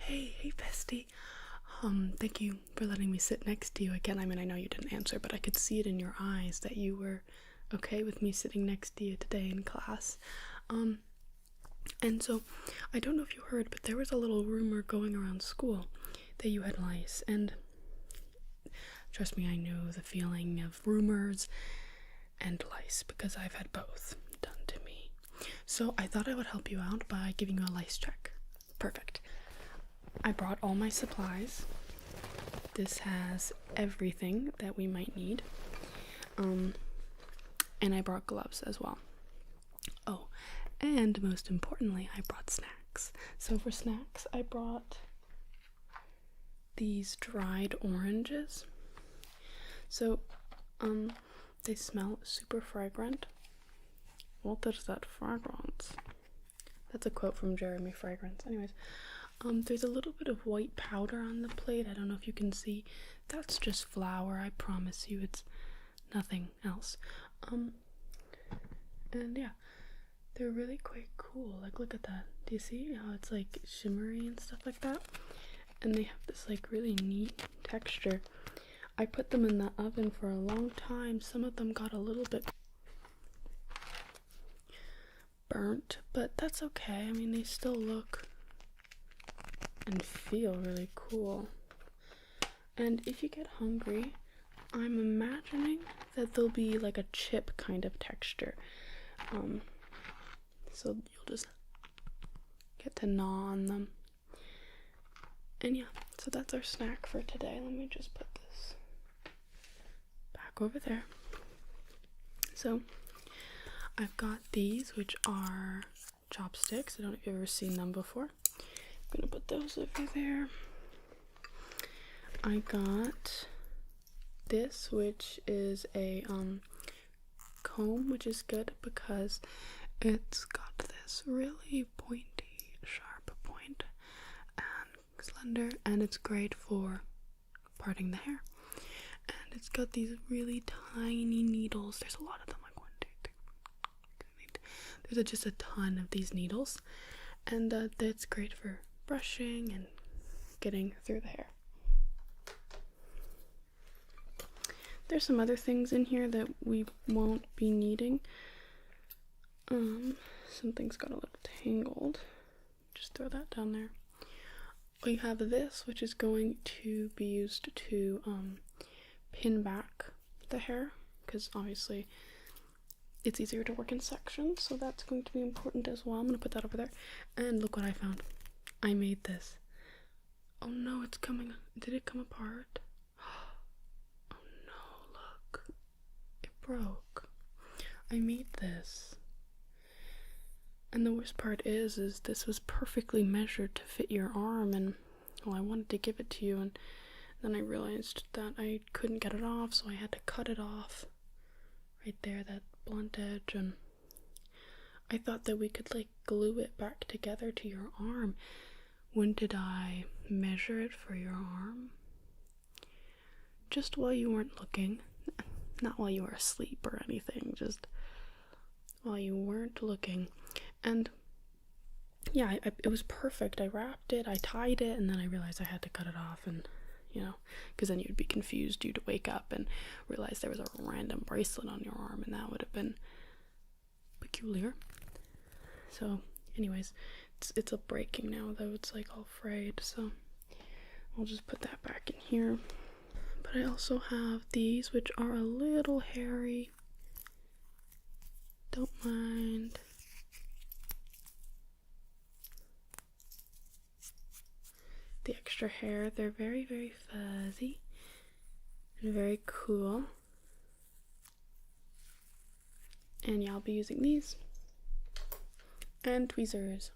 Hey, bestie. Thank you for letting me sit next to you again. I mean, I know you didn't answer, but I could see it in your eyes that you were okay with me sitting next to you today in class. And so, I don't know if you heard, but there was a little rumor going around school that you had lice, and trust me, I know the feeling of rumors and lice, because I've had both done to me. So I thought I would help you out by giving you a lice check. Perfect. I brought all my supplies. This has everything that we might need. And I brought gloves as well. Oh, and most importantly, I brought snacks. So for snacks, I brought these dried oranges. So, they smell super fragrant. What is that fragrance? That's a quote from Jeremy Fragrance. Anyways, there's a little bit of white powder on the plate. I don't know if you can see. That's just flour, I promise you. It's nothing else. And yeah, they're really quite cool. Like, look at that. Do you see how it's like shimmery and stuff like that? And they have this like really neat texture. I put them in the oven for a long time. Some of them got a little bit burnt, but that's okay. I mean, they still look and feel really cool. And if you get hungry, I'm imagining that there'll be like a chip kind of texture. So you'll just get to gnaw on them. And yeah, so that's our snack for today. Let me just put this back over there. So I've got these, which are chopsticks. I don't know if you've ever seen them before. I'm gonna put those over there. I got this, which is a comb, which is good because it's got this really pointy, sharp point and slender, and it's great for parting the hair. And it's got these really tiny needles. There's a lot of them, like 1, 2, 3. There's just a ton of these needles, and that's great for brushing and getting through the hair. There's some other things in here that we won't be needing. Something's got a little tangled. Just throw that down there. We have this, which is going to be used to pin back the hair, because obviously it's easier to work in sections, so that's going to be important as well. I'm going to put that over there. And look what I found. I made this. Oh no, it's coming. Did it come apart? Oh no, look. It broke. I made this. And the worst part is this was perfectly measured to fit your arm, and well, I wanted to give it to you, and then I realized that I couldn't get it off, so I had to cut it off right there, that blunt edge. And I thought that we could like glue it back together to your arm. When did I measure it for your arm? Just while you weren't looking. Not while you were asleep or anything, just while you weren't looking. And yeah, it was perfect. I wrapped it, I tied it, and then I realized I had to cut it off, and you know, because then you'd be confused. You'd wake up and realize there was a random bracelet on your arm, and that would have been peculiar. So anyways, it's a breaking now, though. It's like all frayed, so I'll just put that back in here. But I also have these, which are a little hairy. Don't mind. The extra hair. They're very, very fuzzy and very cool. And yeah, I'll be using these and tweezers,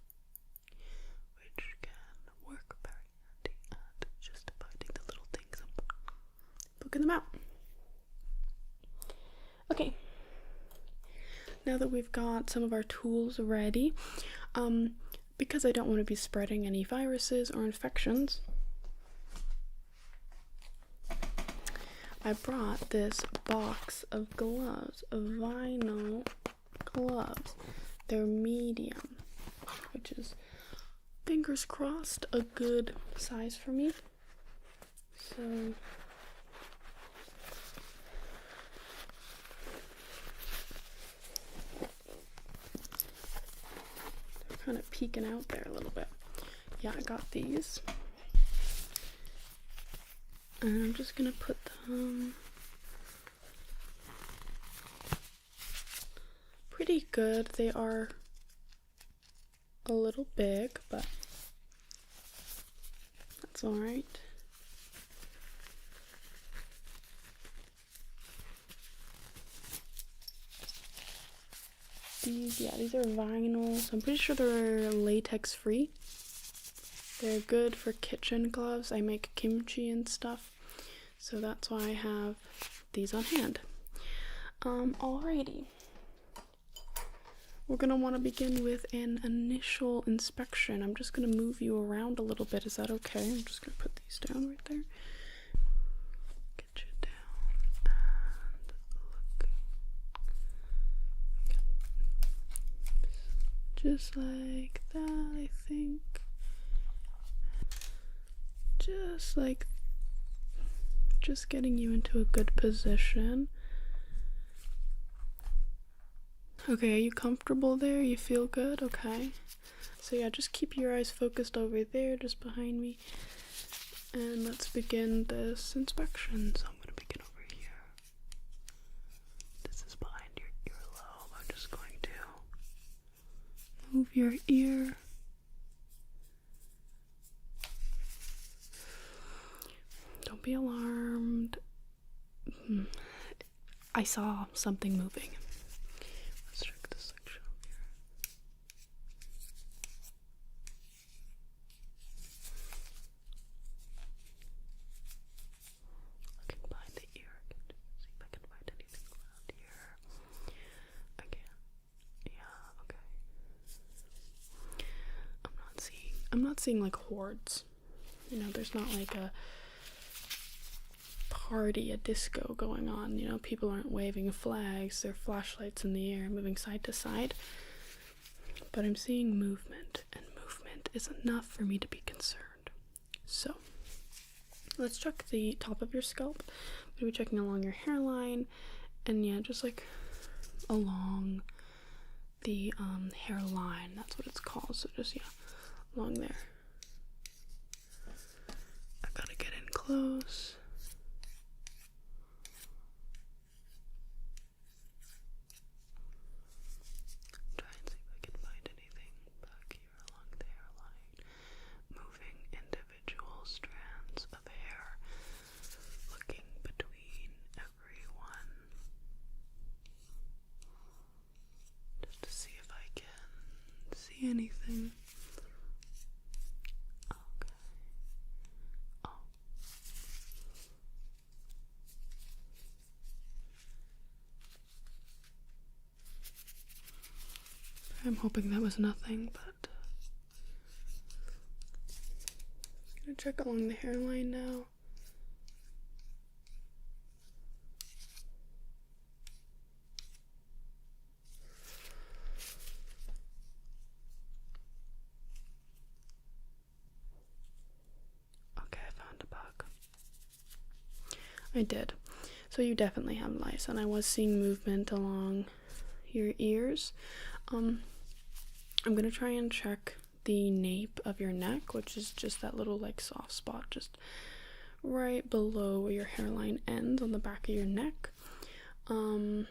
which can work very handy at just finding the little things and poking them out. Okay, now that we've got some of our tools ready, because I don't want to be spreading any viruses or infections, I brought this box of gloves, of vinyl gloves. They're medium, which is big fingers crossed, a good size for me. So they're kind of peeking out there a little bit. Yeah, I got these. And I'm just gonna put them pretty good. They are a little big, but that's all right. These are vinyl, so I'm pretty sure they're latex free. They're good for kitchen gloves. I make kimchi and stuff, so that's why I have these on hand. Alrighty. We're gonna want to begin with an initial inspection. I'm just gonna move you around a little bit. Is that okay? I'm just gonna put these down right there. Get you down and look. Just like that, I think. Just like, just getting you into a good position. Okay, are you comfortable there? You feel good? Okay. So yeah, just keep your eyes focused over there, just behind me. And let's begin this inspection. So I'm going to begin over here. This is behind your earlobe. I'm just going to move your ear. Don't be alarmed. I saw something moving. Let's check this section over here. Looking behind the ear again to see if I can find anything around here. Again. Yeah, okay. I'm not seeing like hordes. You know, there's not like a party, a disco going on. You know, people aren't waving flags, their flashlights in the air, moving side to side. But I'm seeing movement, and movement is enough for me to be concerned. So, let's check the top of your scalp. I'm gonna be checking along your hairline, and yeah, just like along the hairline. That's what it's called. So just along there. I gotta get in close. Anything. Okay. Oh. I'm hoping that was nothing, but I'm gonna check along the hairline now. I did. So you definitely have lice, and I was seeing movement along your ears. I'm gonna try and check the nape of your neck, which is just that little like soft spot just right below where your hairline ends on the back of your neck. So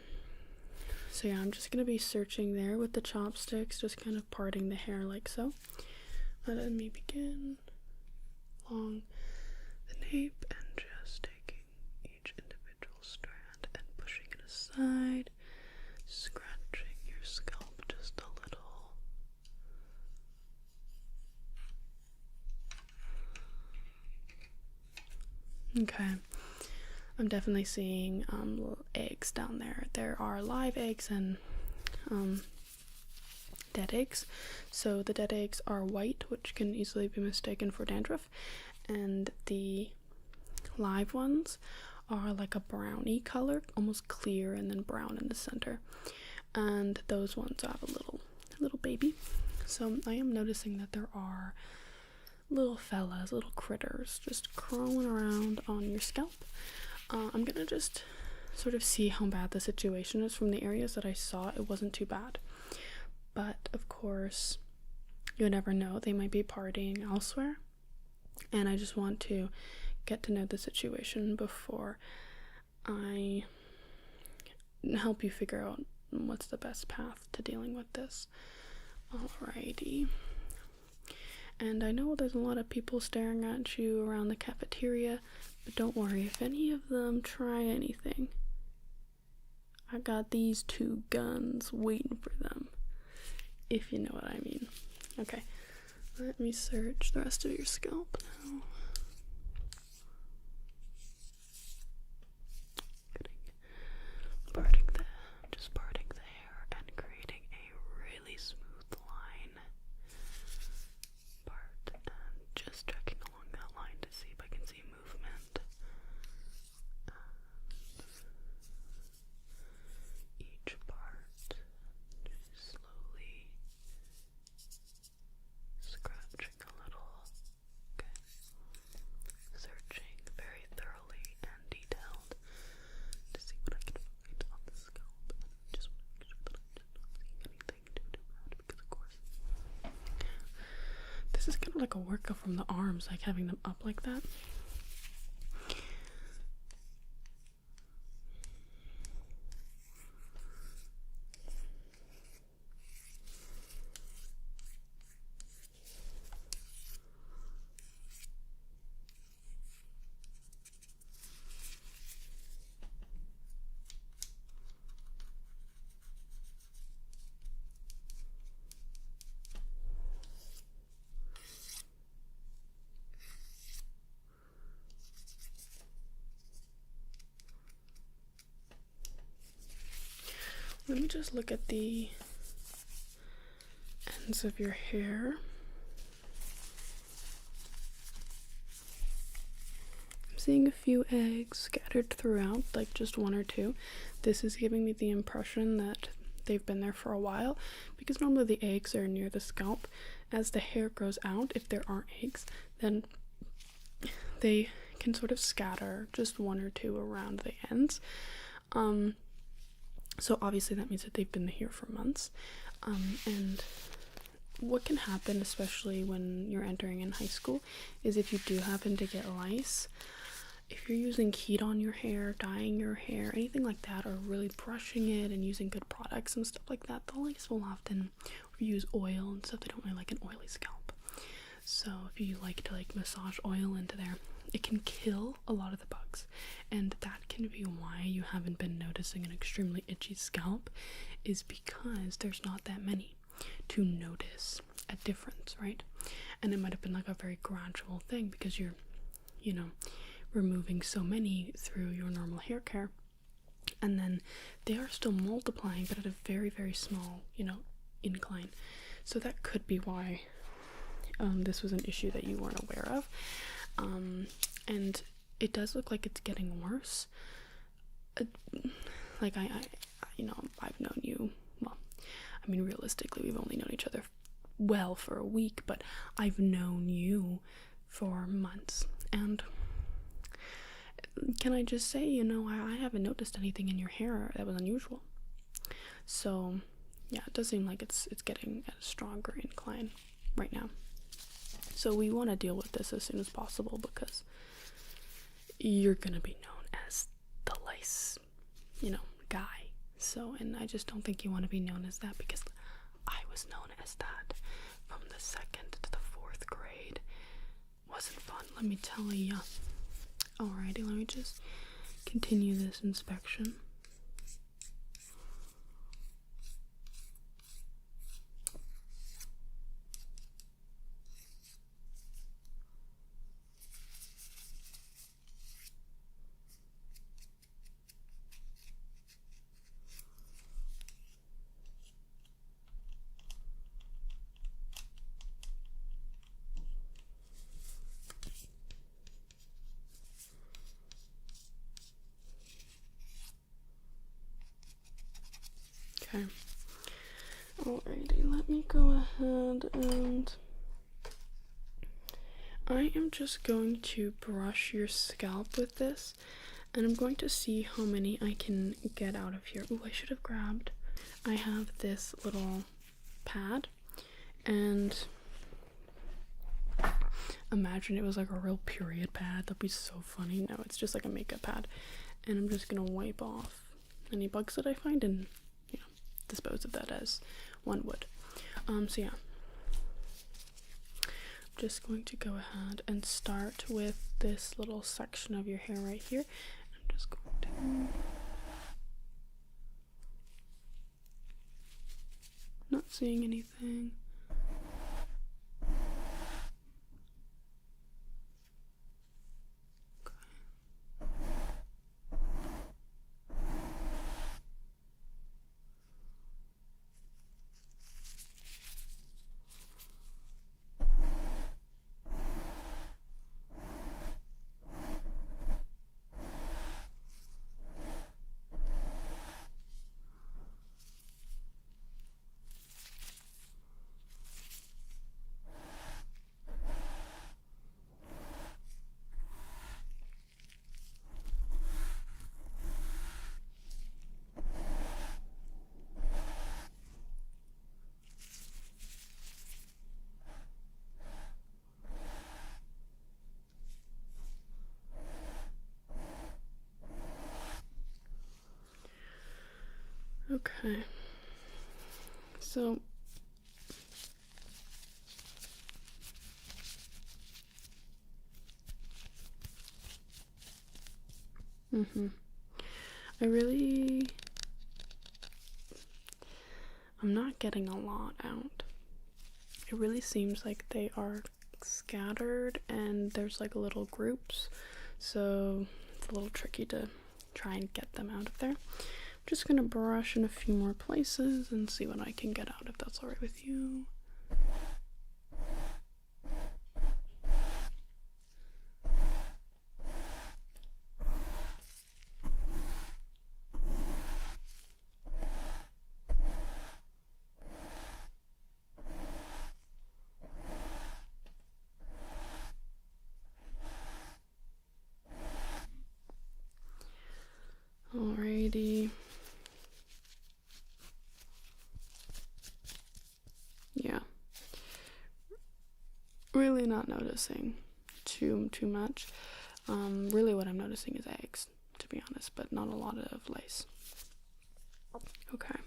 yeah, I'm just gonna be searching there with the chopsticks, just kind of parting the hair like so. Let me begin along the nape and just taking each individual strand and pushing it aside, scratching your scalp just a little. Okay, I'm definitely seeing little eggs down there. There are live eggs and dead eggs. So the dead eggs are white, which can easily be mistaken for dandruff, and the live ones are like a browny color, almost clear, and then brown in the center. And those ones have a little baby. So I am noticing that there are little fellas, little critters just crawling around on your scalp. I'm gonna just sort of see how bad the situation is. From the areas that I saw, it wasn't too bad, but of course you never know, they might be partying elsewhere, and I just want to get to know the situation before I help you figure out what's the best path to dealing with this. Alrighty. And I know there's a lot of people staring at you around the cafeteria, but don't worry, if any of them try anything, I got these 2 guns waiting for them, if you know what I mean. Okay, let me search the rest of your scalp now. Just parting the hair and creating a really smooth line. And just checking along that line to see if I can see movement. Each part, slowly scratching a little. Okay. Searching very thoroughly and detailed to see what I can find on the scalp. Just want to make sure that I'm just not seeing anything too bad, because of course this is kind of like a workout from the arms, like having them up like that. Let me just look at the ends of your hair. I'm seeing a few eggs scattered throughout, like just 1 or 2. This is giving me the impression that they've been there for a while, because normally the eggs are near the scalp. As the hair grows out, if there aren't eggs, then they can sort of scatter just 1 or 2 around the ends. So obviously that means that they've been here for months. And what can happen, especially when you're entering in high school, is if you do happen to get lice, if you're using heat on your hair, dyeing your hair, anything like that, or really brushing it and using good products and stuff like that, the lice will often use oil and stuff. They don't really like an oily scalp. So if you like to massage oil into there, it can kill a lot of the bugs, and that can be why you haven't been noticing an extremely itchy scalp, is because there's not that many to notice a difference, right? And it might have been like a very gradual thing because you're, removing so many through your normal hair care, and then they are still multiplying, but at a very, very small, incline. So that could be why this was an issue that you weren't aware of. And it does look like it's getting worse. Like I've known you, well, I mean, realistically, we've only known each other well for a week, but I've known you for months, and can I just say, I haven't noticed anything in your hair that was unusual. So yeah, it does seem like it's getting at a stronger incline right now. So we want to deal with this as soon as possible, because you're gonna be known as the lice, guy. So, and I just don't think you want to be known as that, because I was known as that from the 2nd to the 4th grade. Wasn't fun, let me tell ya. Alrighty, let me just continue this inspection. Okay. Alrighty, let me go ahead and I am just going to brush your scalp with this, and I'm going to see how many I can get out of here. Oh, I should have grabbed. I have this little pad, and imagine it was like a real period pad. That'd be so funny. No, it's just like a makeup pad, and I'm just gonna wipe off any bugs that I find and, you know, dispose of that as one would. So yeah, I'm just going to go ahead and start with this little section of your hair right here. I'm just going to, not seeing anything. Okay, so I'm not getting a lot out. It really seems like they are scattered and there's like little groups, so it's a little tricky to try and get them out of there. I'm just gonna brush in a few more places and see what I can get out, if that's alright with you. Alrighty. Yeah. Really not noticing too much. Really what I'm noticing is eggs, to be honest, but not a lot of lice. Okay.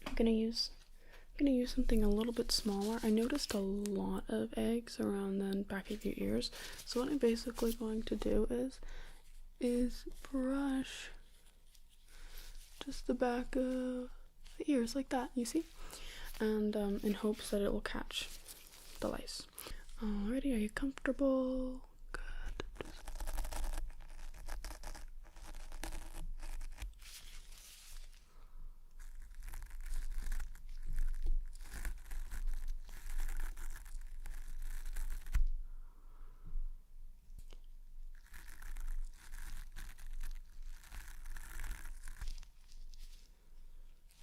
I'm gonna use something a little bit smaller. I noticed a lot of eggs around the back of your ears, so what I'm basically going to do is brush just the back of the ears like that, you see? And in hopes that it will catch the lice. Alrighty, are you comfortable? Good.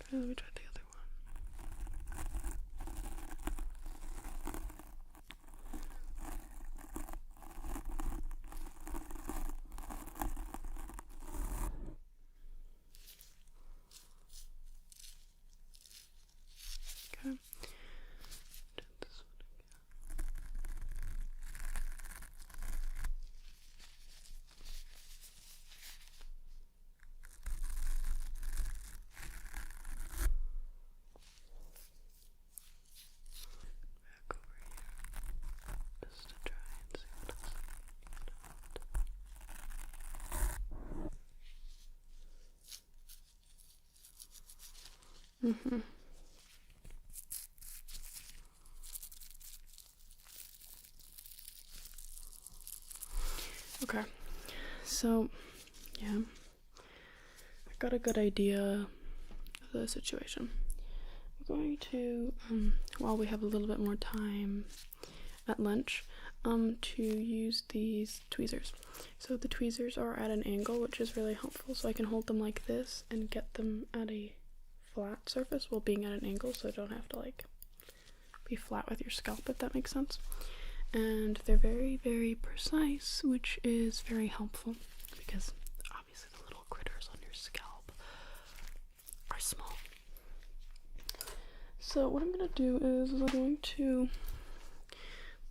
Okay, let me try the other one. Okay. Do this one again. Back over here, just to try and see what else I can get out. Okay, so yeah, I got a good idea of the situation. We're going to, while we have a little bit more time at lunch, to use these tweezers. So the tweezers are at an angle, which is really helpful, so I can hold them like this and get them at a flat surface while being at an angle, so I don't have to like be flat with your scalp, if that makes sense. And they're very, very precise, which is very helpful because obviously the little critters on your scalp are small. So what I'm going to do is I'm going to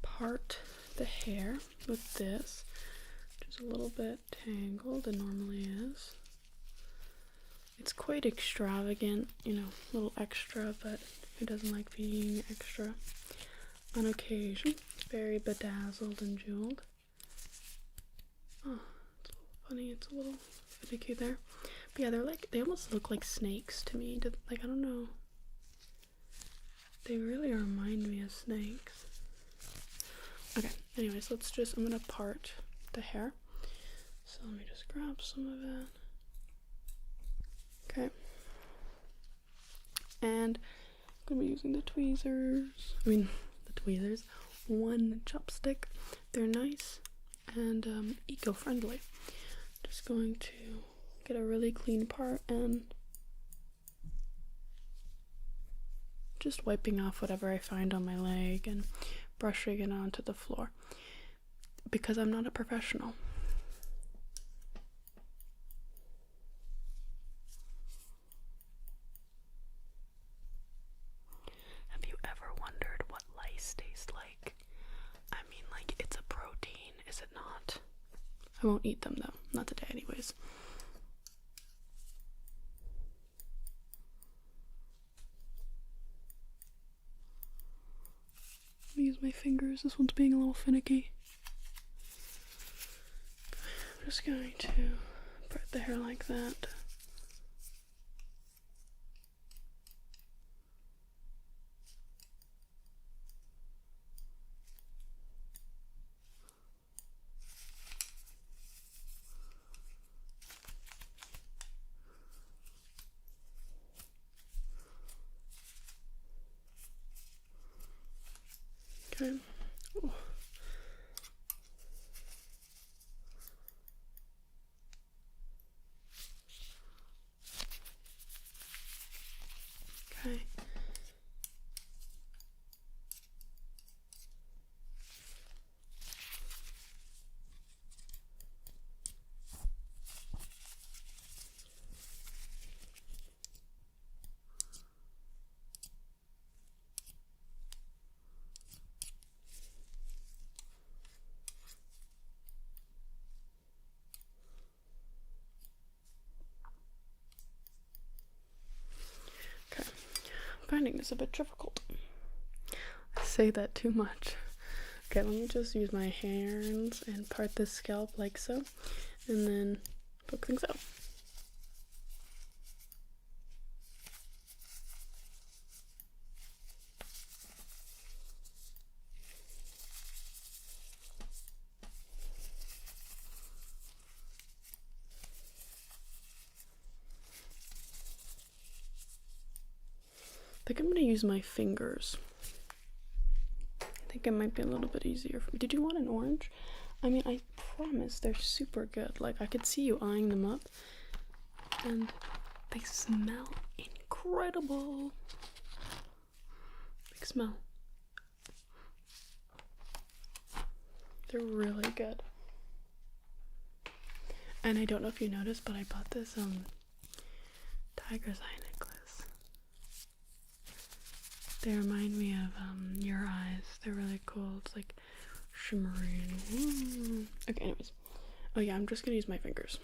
part the hair with this, which is a little bit tangled, it normally is. It's quite extravagant, you know, a little extra, but who doesn't like being extra on occasion? Very bedazzled and jeweled. Oh, it's a little funny, it's a little finicky there. But yeah, they almost look like snakes to me. Like, I don't know. They really remind me of snakes. Okay, anyways, I'm gonna part the hair. So let me just grab some of it. Okay. And I'm gonna be using the tweezers. One chopstick. They're nice and eco-friendly. Just going to get a really clean part and just wiping off whatever I find on my leg and brushing it onto the floor because I'm not a professional. Have you ever wondered what lice taste like? I mean, like, it's a protein, is it not? I won't eat them though, not today anyways. Use my fingers. This one's being a little finicky. I'm just going to part the hair like that. Okay. Ooh. Okay. Finding this a bit difficult. I say that too much. Okay, let me just use my hands and part the scalp like so, and then poke things out. I think I'm going to use my fingers. I think it might be a little bit easier for me. Did you want an orange? I mean, I promise they're super good. Like, I could see you eyeing them up. And they smell incredible. Big smell. They're really good. And I don't know if you noticed, but I bought this tiger's eye necklace. They remind me of your eyes. They're really cool. It's like shimmery. Okay, anyways. Oh yeah, I'm just gonna use my fingers.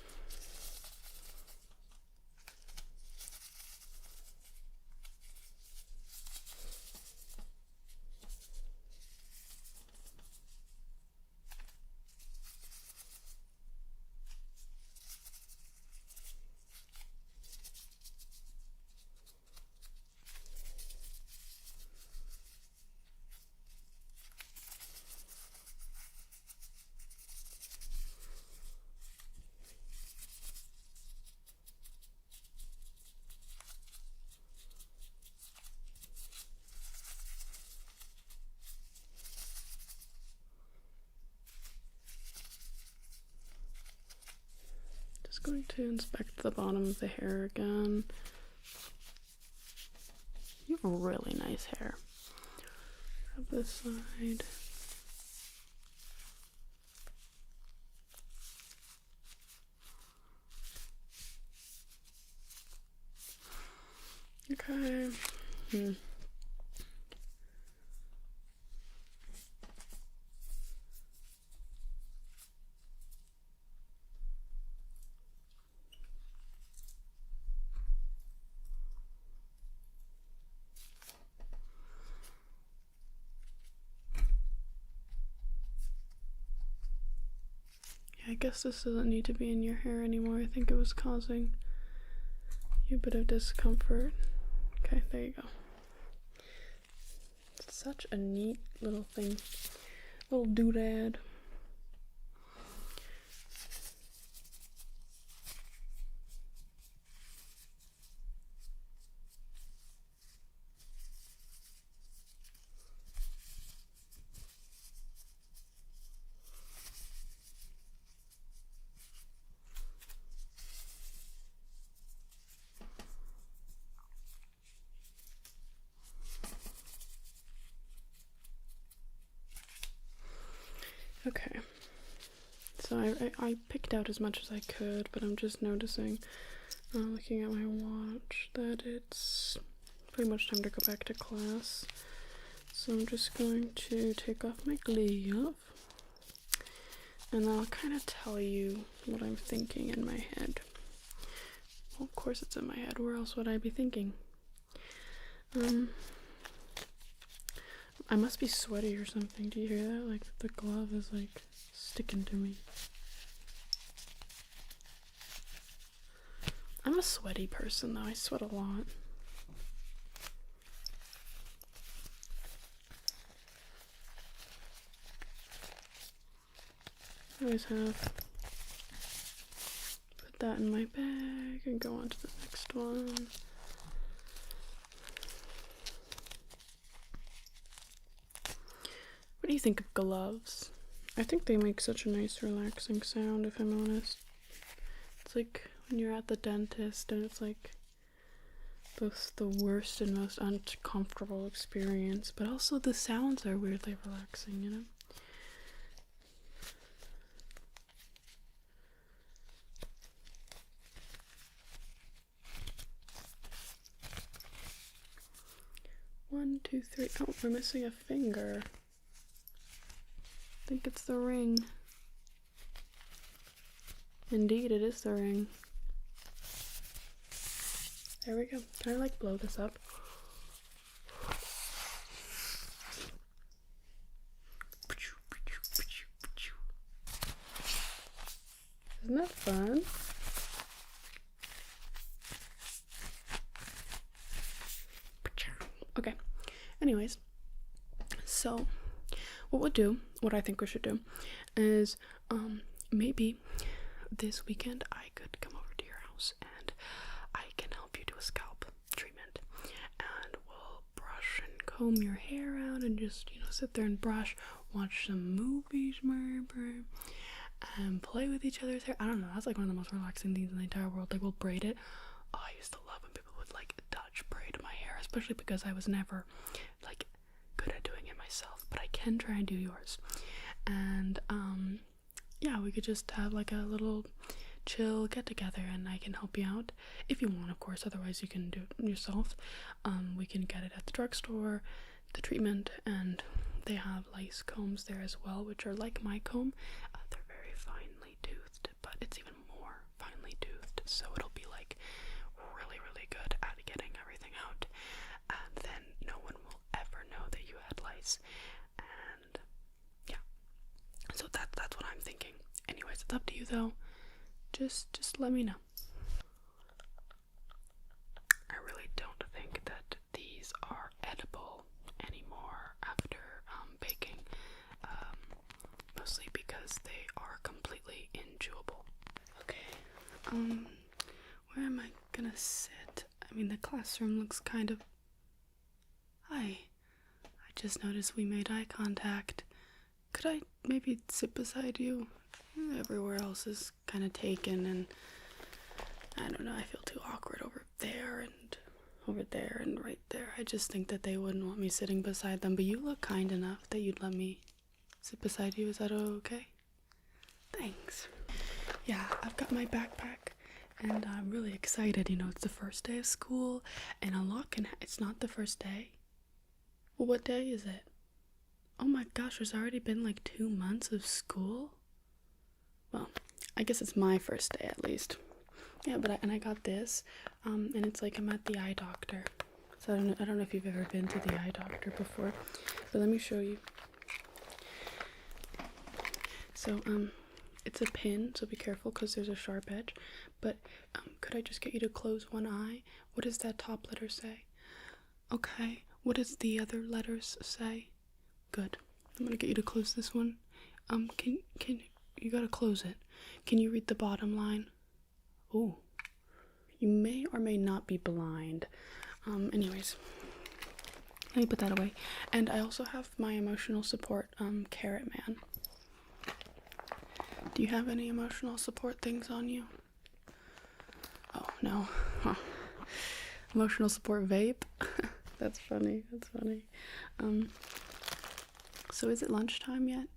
Going to inspect the bottom of the hair again. You have really nice hair. have this side. Okay. I guess this doesn't need to be in your hair anymore. I think it was causing you a bit of discomfort. Okay, there you go. It's such a neat little thing. Little doodad. Okay, so I picked out as much as I could, but I'm just noticing, looking at my watch, that it's pretty much time to go back to class. So I'm just going to take off my glove, and I'll kind of tell you what I'm thinking in my head. Well, of course it's in my head. Where else would I be thinking? I must be sweaty or something. Do you hear that? Like, the glove is, like, sticking to me. I'm a sweaty person, though. I sweat a lot. I always have. Put that in my bag and go on to the next one. What do you think of gloves? I think they make such a nice relaxing sound, if I'm honest. It's like when you're at the dentist and it's like the worst and most uncomfortable experience, but also the sounds are weirdly relaxing, you know? One, two, three. Oh, we're missing a finger. I think it's the ring. Indeed, it is the ring. There we go. Can I like blow this up? Isn't that fun? Okay. Anyways, so what I think we should do is maybe this weekend I could come over to your house and I can help you do a scalp treatment, and we'll brush and comb your hair out and just, you know, sit there and brush, watch some movies maybe, and play with each other's hair. I don't know, that's like one of the most relaxing things in the entire world. Like, we'll braid it. Oh, I used to love when people would like Dutch braid my hair, especially because I was never like good at doing it myself, but I can try and do yours. And yeah, we could just have like a little chill get together and I can help you out if you want, of course. Otherwise you can do it yourself. We can get it at the drugstore, the treatment, and they have lice combs there as well, which are like my comb. They're very finely toothed, but it's even more finely toothed, so it'll be like really, really good at getting everything out, and then no one will ever know that you had lice. And yeah, so that's what I'm thinking. Anyways, it's up to you though. Just let me know. I really don't think that these are edible anymore after baking, mostly because they are completely inchewable. Okay, where am I gonna sit? I mean, the classroom looks kind of... Hi, I just noticed we made eye contact. Could I maybe sit beside you? Everywhere else is kind of taken, and I don't know, I feel too awkward over there and over there and right there. I just think that they wouldn't want me sitting beside them, but you look kind enough that you'd let me sit beside you. Is that okay? Thanks. Yeah, I've got my backpack and I'm really excited. You know, it's the first day of school and it's not the first day. Well, what day is it? Oh my gosh, there's already been like 2 months of school? Well, I guess it's my first day at least. Yeah, but I got this, and it's like I'm at the eye doctor. So I don't know if you've ever been to the eye doctor before, but let me show you. So, it's a pin, so be careful because there's a sharp edge. But, could I just get you to close one eye? What does that top letter say? Okay. What does the other letters say? Good. I'm gonna get you to close this one. Can you gotta close it. Can you read the bottom line? Oh, you may or may not be blind. Anyways, let me put that away. And I also have my emotional support, Carrot Man. Do you have any emotional support things on you? Oh, no. Huh. Emotional support vape? That's funny. So is it lunchtime yet?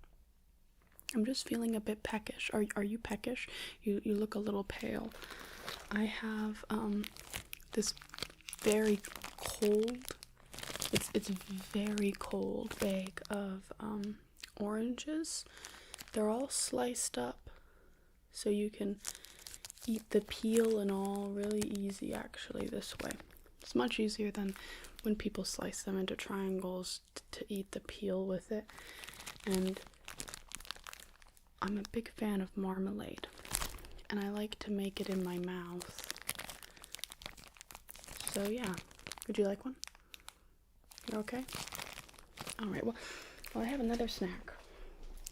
I'm just feeling a bit peckish. Are you peckish? You look a little pale. I have this very cold, it's very cold bag of oranges. They're all sliced up so you can eat the peel and all really easy actually this way. It's much easier than when people slice them into triangles to eat the peel with it. And I'm a big fan of marmalade, and I like to make it in my mouth. So yeah, would you like one? You okay? Alright, well, I have another snack.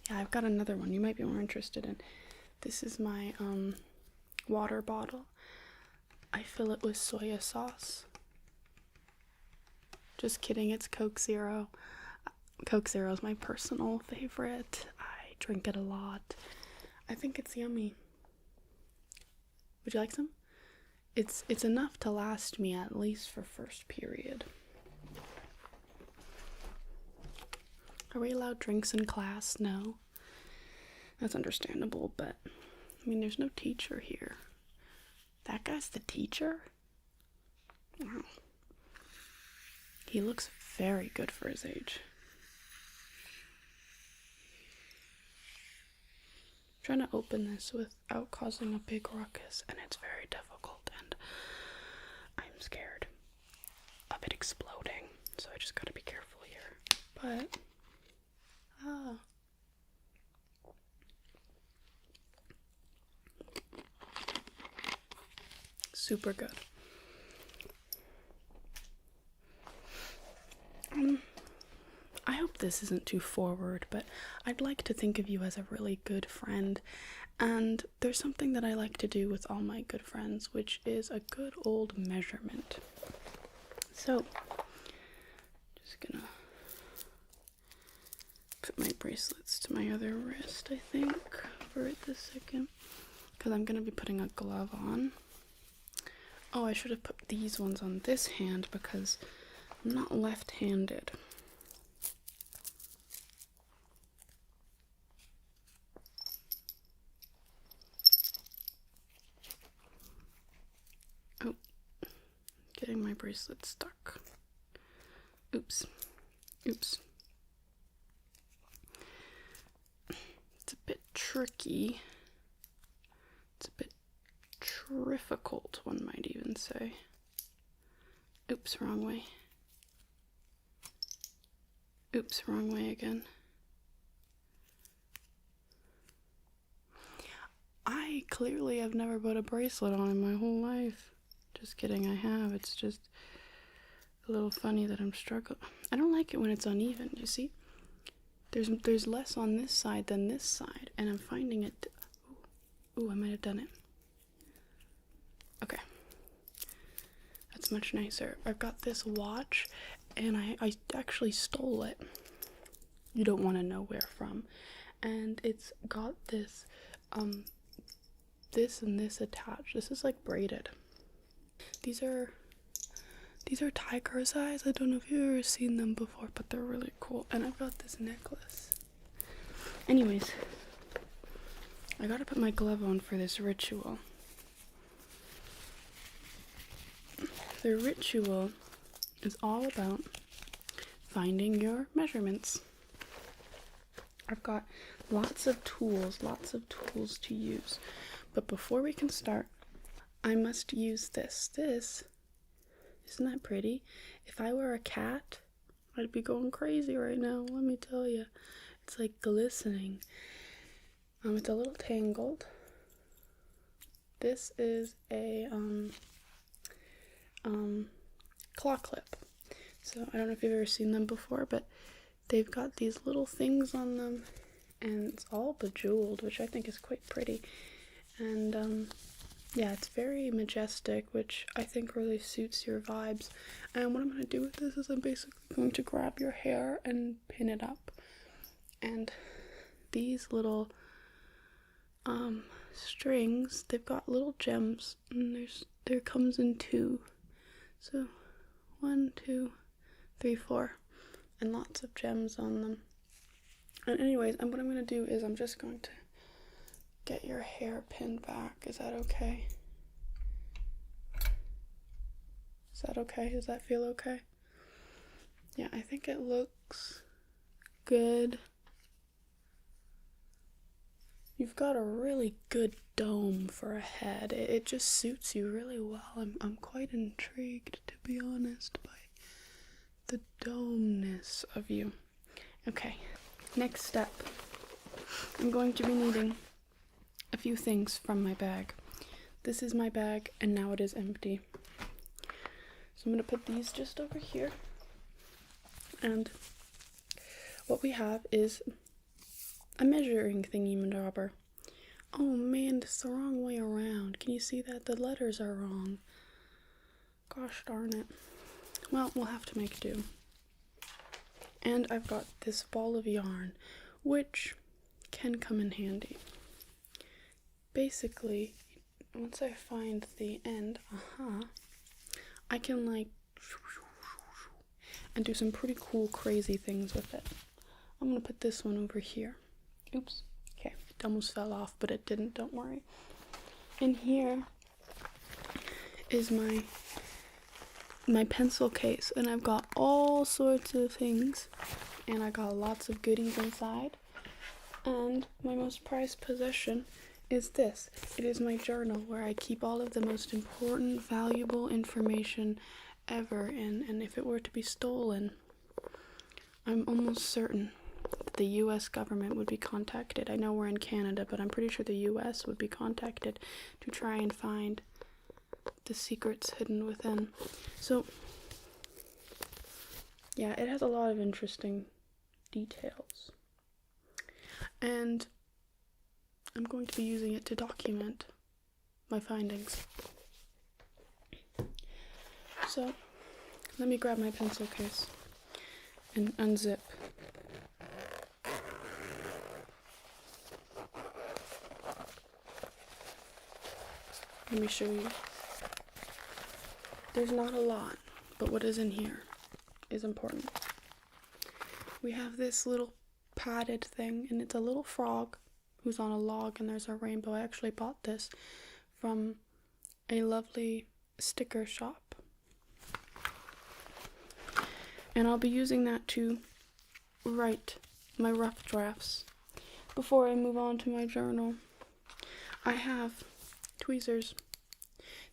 Yeah, I've got another one you might be more interested in. This is my water bottle. I fill it with soya sauce. Just kidding, it's Coke Zero. Coke Zero is my personal favorite. I drink it a lot. I think it's yummy. Would you like some? It's enough to last me at least for first period. Are we allowed drinks in class? No. That's understandable, but I mean, there's no teacher here. That guy's the teacher? Wow. He looks very good for his age. I'm trying to open this without causing a big ruckus, and it's very difficult, and I'm scared of it exploding, so I just gotta be careful here. But, super good. I hope this isn't too forward, but I'd like to think of you as a really good friend, and there's something that I like to do with all my good friends, which is a good old measurement. So, just gonna put my bracelets to my other wrist, I think, for right this second, because I'm gonna be putting a glove on. Oh, I should have put these ones on this hand because I'm not left-handed. Oh, getting my bracelet stuck. Oops. It's a bit tricky. It's a bit difficult, one might even say. Oops, wrong way. Oops, wrong way again. I clearly have never put a bracelet on in my whole life. Just kidding, I have. It's just a little funny that I'm struggling. I don't like it when it's uneven, you see? There's less on this side than this side, and I'm finding it. Ooh, I might have done it. Okay. That's much nicer. I've got this watch, and I actually stole it. You don't want to know where from. And it's got this, this and this attached. This is like braided. These are These are tiger's eyes. I don't know if you've ever seen them before, but they're really cool. And I've got this necklace. Anyways, I gotta put my glove on for this ritual. The ritual is all about finding your measurements. I've got lots of tools to use. But before we can start, I must use this. Isn't that pretty? If I were a cat, I'd be going crazy right now, let me tell you. It's like glistening. It's a little tangled. This is a claw clip. So I don't know if you've ever seen them before, but they've got these little things on them, and it's all bejeweled, which I think is quite pretty. And yeah, it's very majestic, which I think really suits your vibes. And what I'm going to do with this is I'm basically going to grab your hair and pin it up. And these little strings, they've got little gems, and there comes in 2. So 1, 2, 3, 4, and lots of gems on them. And anyways, what I'm going to do is I'm just going to get your hair pinned back. Is that okay? Is that okay? Does that feel okay? Yeah, I think it looks good. You've got a really good dome for a head. It just suits you really well. I'm quite intrigued, to be honest, by the domeness of you. Okay, next step. I'm going to be needing a few things from my bag. This is my bag, and now it is empty. So I'm going to put these just over here. And what we have is a measuring thingy-majobber. Oh man, it's the wrong way around. Can you see that? The letters are wrong. Gosh darn it. Well, we'll have to make do. And I've got this ball of yarn, which can come in handy. Basically, once I find the end, I can like and do some pretty cool crazy things with it. I'm gonna put this one over here. Oops. Okay, it almost fell off, but it didn't, don't worry. In here is my pencil case, and I've got all sorts of things, and I got lots of goodies inside. And my most prized possession is this. It is my journal, where I keep all of the most important, valuable information ever, and if it were to be stolen, I'm almost certain that the US government would be contacted. I know we're in Canada, but I'm pretty sure the US would be contacted to try and find the secrets hidden within. So yeah, it has a lot of interesting details, and I'm going to be using it to document my findings. So let me grab my pencil case and unzip. Let me show you. There's not a lot, but what is in here is important. We have this little padded thing, and it's a little frog who's on a log, and there's a rainbow. I actually bought this from a lovely sticker shop. And I'll be using that to write my rough drafts. Before I move on to my journal, I have tweezers.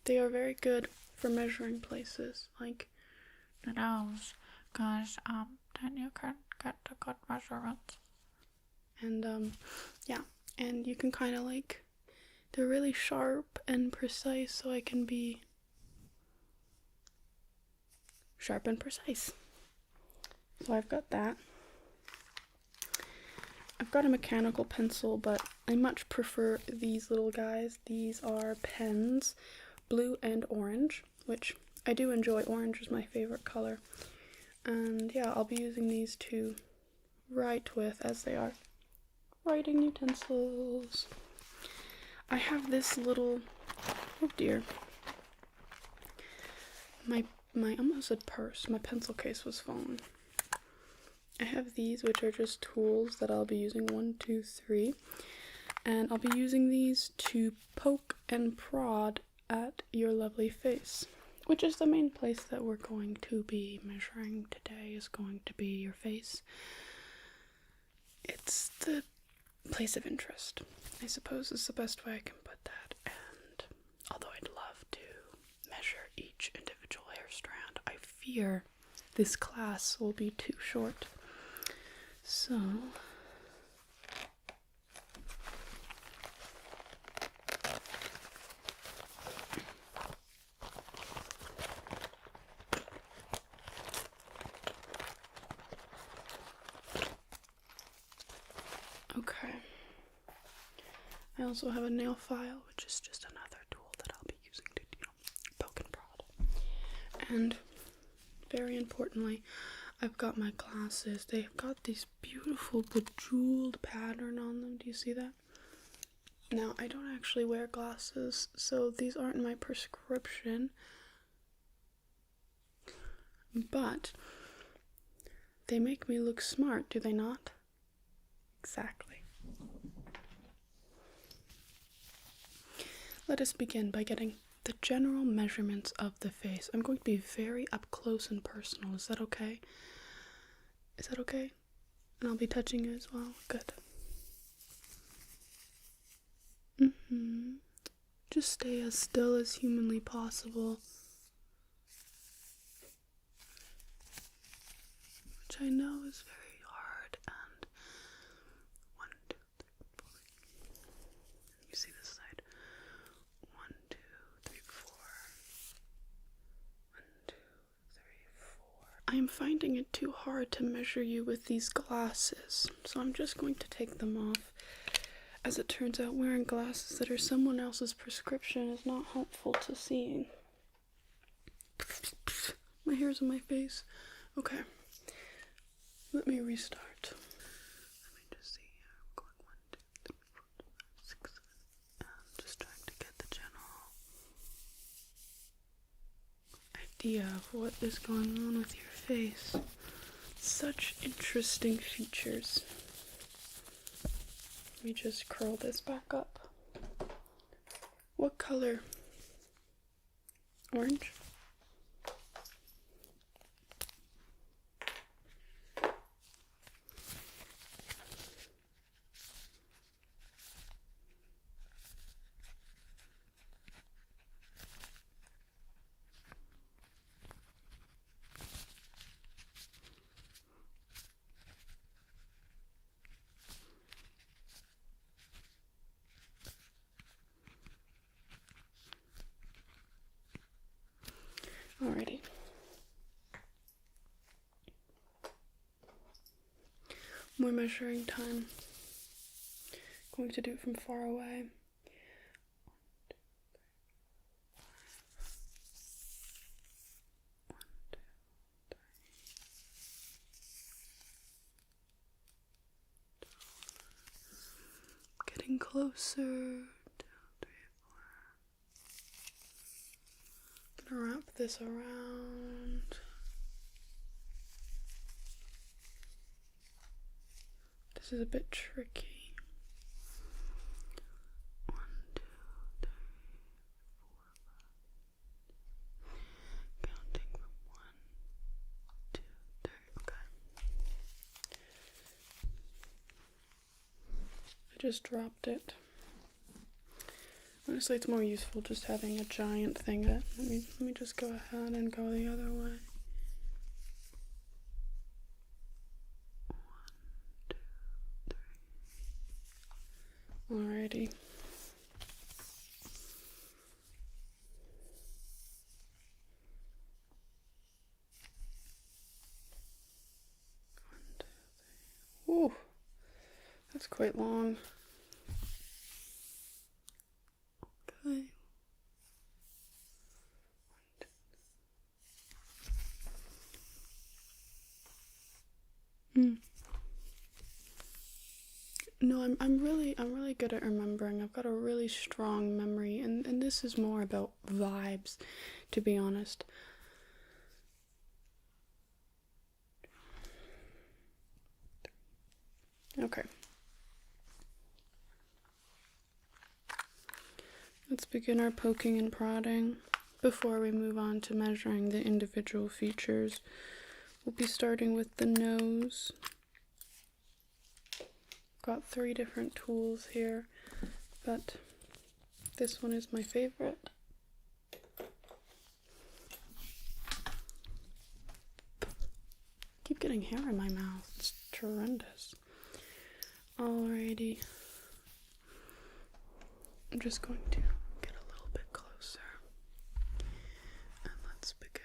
They are very good for measuring places, like the nose, because then you can get the good measurements. And yeah, and you can kind of like, they're really sharp and precise, so I can be sharp and precise. So I've got that. I've got a mechanical pencil, but I much prefer these little guys. These are pens, blue and orange, which I do enjoy. Orange is my favorite color. And yeah, I'll be using these to write with, as they are writing utensils. I have this little, oh dear, I almost said purse. My pencil case was falling. I have these, which are just tools that I'll be using. 1, 2, 3. And I'll be using these to poke and prod at your lovely face, which is the main place that we're going to be measuring today, is going to be your face. It's the place of interest, I suppose, is the best way I can put that. And although I'd love to measure each individual hair strand, I fear this class will be too short. So okay. I also have a nail file, which is just another tool that I'll be using to, poke and prod. And very importantly, I've got my glasses. They've got this beautiful bejeweled pattern on them. Do you see that? Now, I don't actually wear glasses, so these aren't my prescription. But they make me look smart, do they not? Exactly. Let us begin by getting the general measurements of the face. I'm going to be very up close and personal. Is that okay? Is that okay? And I'll be touching you as well. Good. Just stay as still as humanly possible. Which I know is very hard. And 1, 2, 3, 4. You see this side? 1, 2, 3, 4. 1, 2, 3, 4. I am finding it too hard to measure you with these glasses, so I'm just going to take them off. As it turns out, wearing glasses that are someone else's prescription is not helpful to seeing. My hair's on my face. Okay. Let me restart. Let me just see here. I'm going 1, 2, 3, 4, 5, 6, 7. I'm just trying to get the general idea of what is going on with your face. Such interesting features. Let me just curl this back up. What color? Orange? Alrighty. More measuring time. Going to do it from far away. 1, 2, 3. Getting closer. 2, 3, 4. Gonna wrap this around. This is a bit tricky. 1, 2, 3, 4, 5. Counting from 1, 2, 3. Okay. I just dropped it. Honestly, it's more useful just having a giant thing. Let me just go ahead and go the other way. 1, 2, 3. Alrighty. Ooh, that's quite long. Okay. No, I'm really good at remembering. I've got a really strong memory, and this is more about vibes, to be honest. Okay. Let's begin our poking and prodding. Before we move on to measuring the individual features, we'll be starting with the nose. Got 3 different tools here, but this one is my favorite. Keep getting hair in my mouth. It's horrendous. Alrighty. I'm just going to get a little bit closer. And let's begin.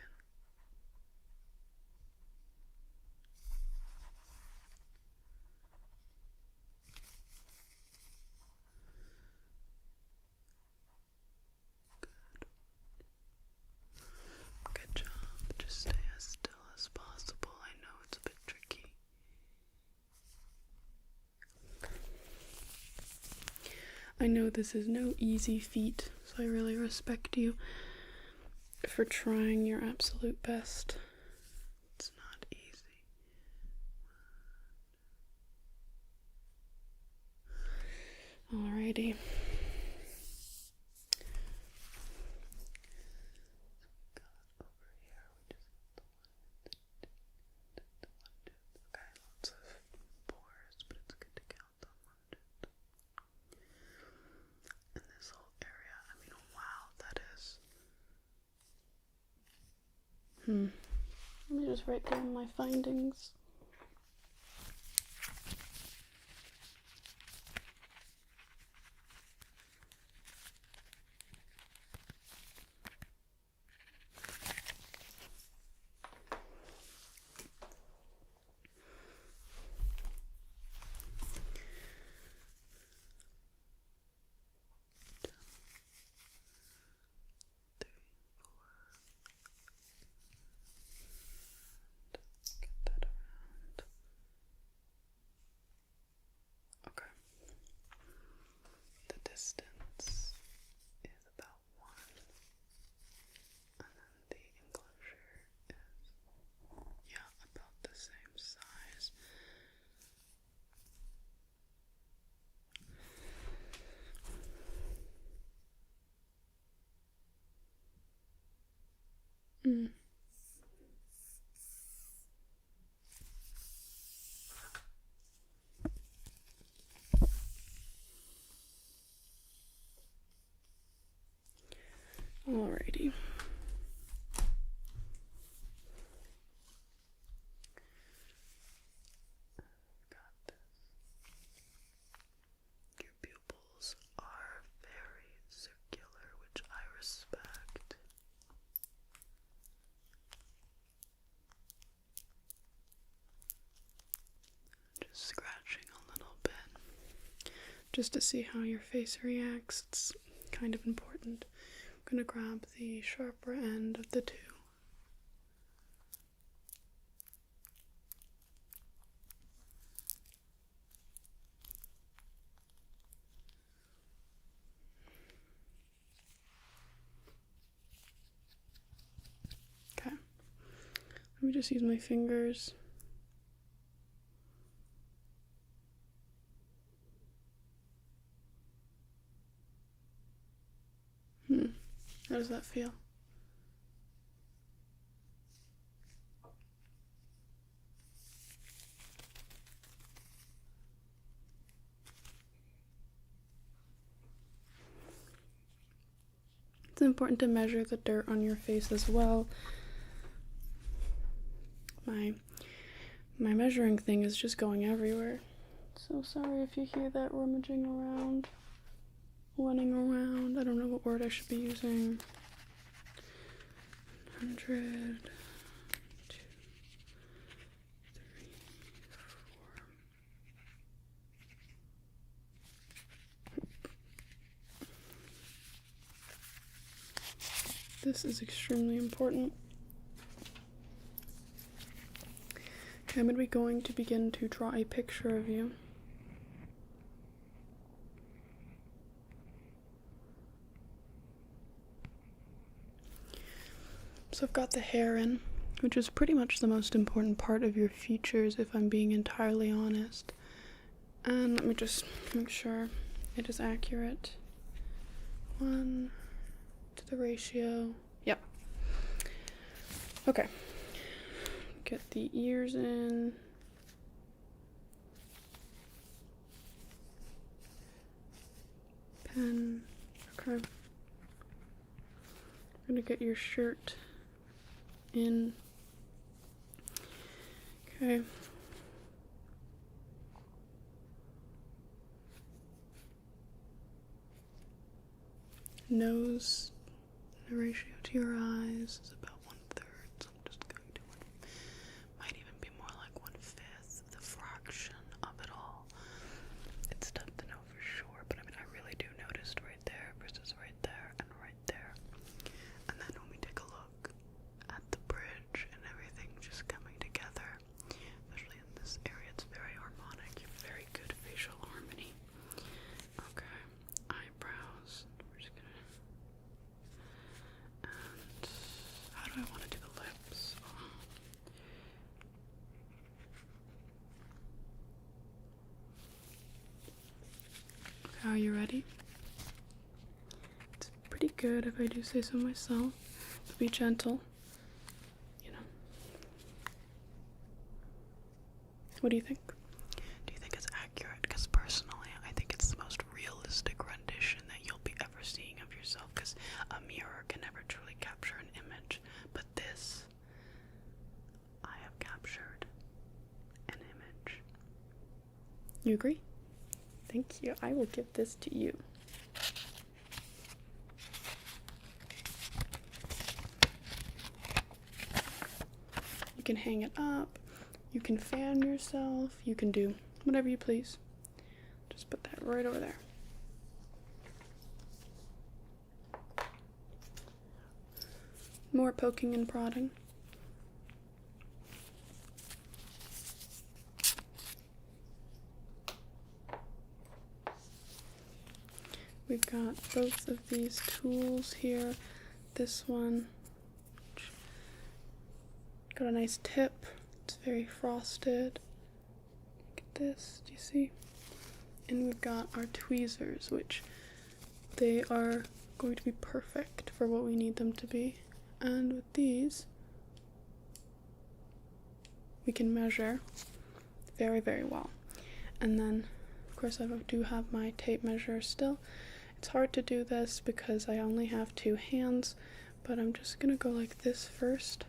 Good job. Just stay as still as possible. I know it's a bit tricky. I know this is no easy feat, so I really respect you for trying your absolute best. It's not easy. Alrighty. Let me just write down my findings. Distance is about 1, and then the enclosure is, about the same size. Alrighty. Got this. Your pupils are very circular, which I respect. Just scratching a little bit, just to see how your face reacts. It's kind of important. I'm going to grab the sharper end of the 2. Okay. Let me just use my fingers. How does that feel? It's important to measure the dirt on your face as well. My measuring thing is just going everywhere. So sorry if you hear that rummaging around. Running around. I don't know what word I should be using. 100, 2, 3, 4. This is extremely important. Okay, I'm going to begin to draw a picture of you. So I've got the hair in, which is pretty much the most important part of your features if I'm being entirely honest. And let me just make sure it is accurate. 1 to the ratio. Yep. Okay. Get the ears in. Pen. Okay. I'm gonna get your shirt in. Okay. Nose, the ratio to your eyes is about 1/3, so I'm just going to might even be more like 1/5, the fraction of it all. It's tough to know for sure, but I mean, I really do notice right there versus right there and right there. And then when we take a look at the bridge and everything just coming together, especially in this area, it's very harmonic. You have very good facial harmony. Okay, eyebrows. We're just gonna. And how do I want to do the lips? Okay, are you ready? It's pretty good if I do say so myself. But be gentle. You know. What do you think? Do you think it's accurate? Because personally, I think it's the most realistic rendition that you'll be ever seeing of yourself, because a mirror can never truly capture an image, but this, I have captured an image. You agree? Thank you. I will give this to you. You can hang it up, you can fan yourself, you can do whatever you please. Just put that right over there. More poking and prodding. We've got both of these tools here. This one got a nice tip. It's very frosted. Look at this, do you see? And we've got our tweezers, which they are going to be perfect for what we need them to be. And with these, we can measure very, very well. And then, of course, I do have my tape measure still. It's hard to do this because I only have 2 hands, but I'm just gonna go like this first.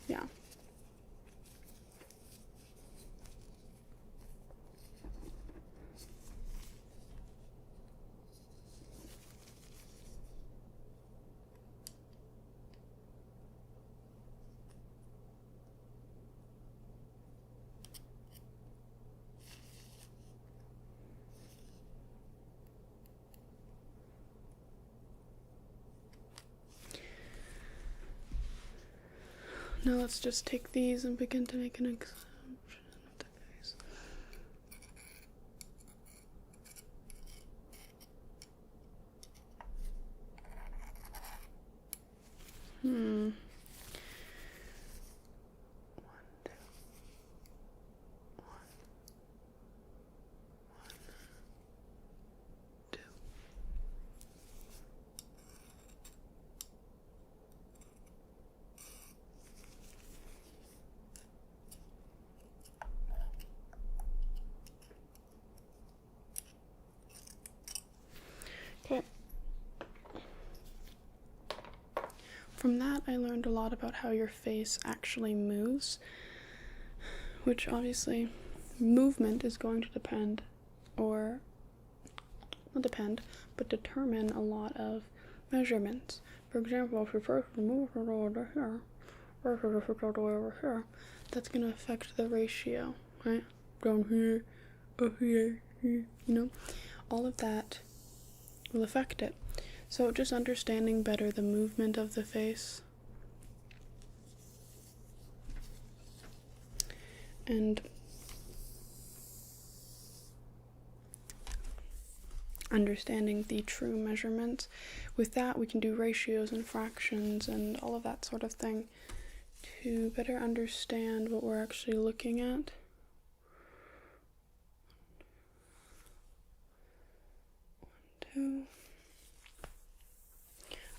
Yeah. Now let's just take these and begin to make an example of the face. One, two. One, two. Okay. From that, I learned a lot about how your face actually moves, which obviously movement is going to depend, or not depend, but determine a lot of measurements. For example, if you first move it over here, versus if it's all the way over here, that's going to affect the ratio, right? Down here, up here, here, you know? All of that will affect it. So just understanding better the movement of the face and understanding the true measurements. With that, we can do ratios and fractions and all of that sort of thing to better understand what we're actually looking at.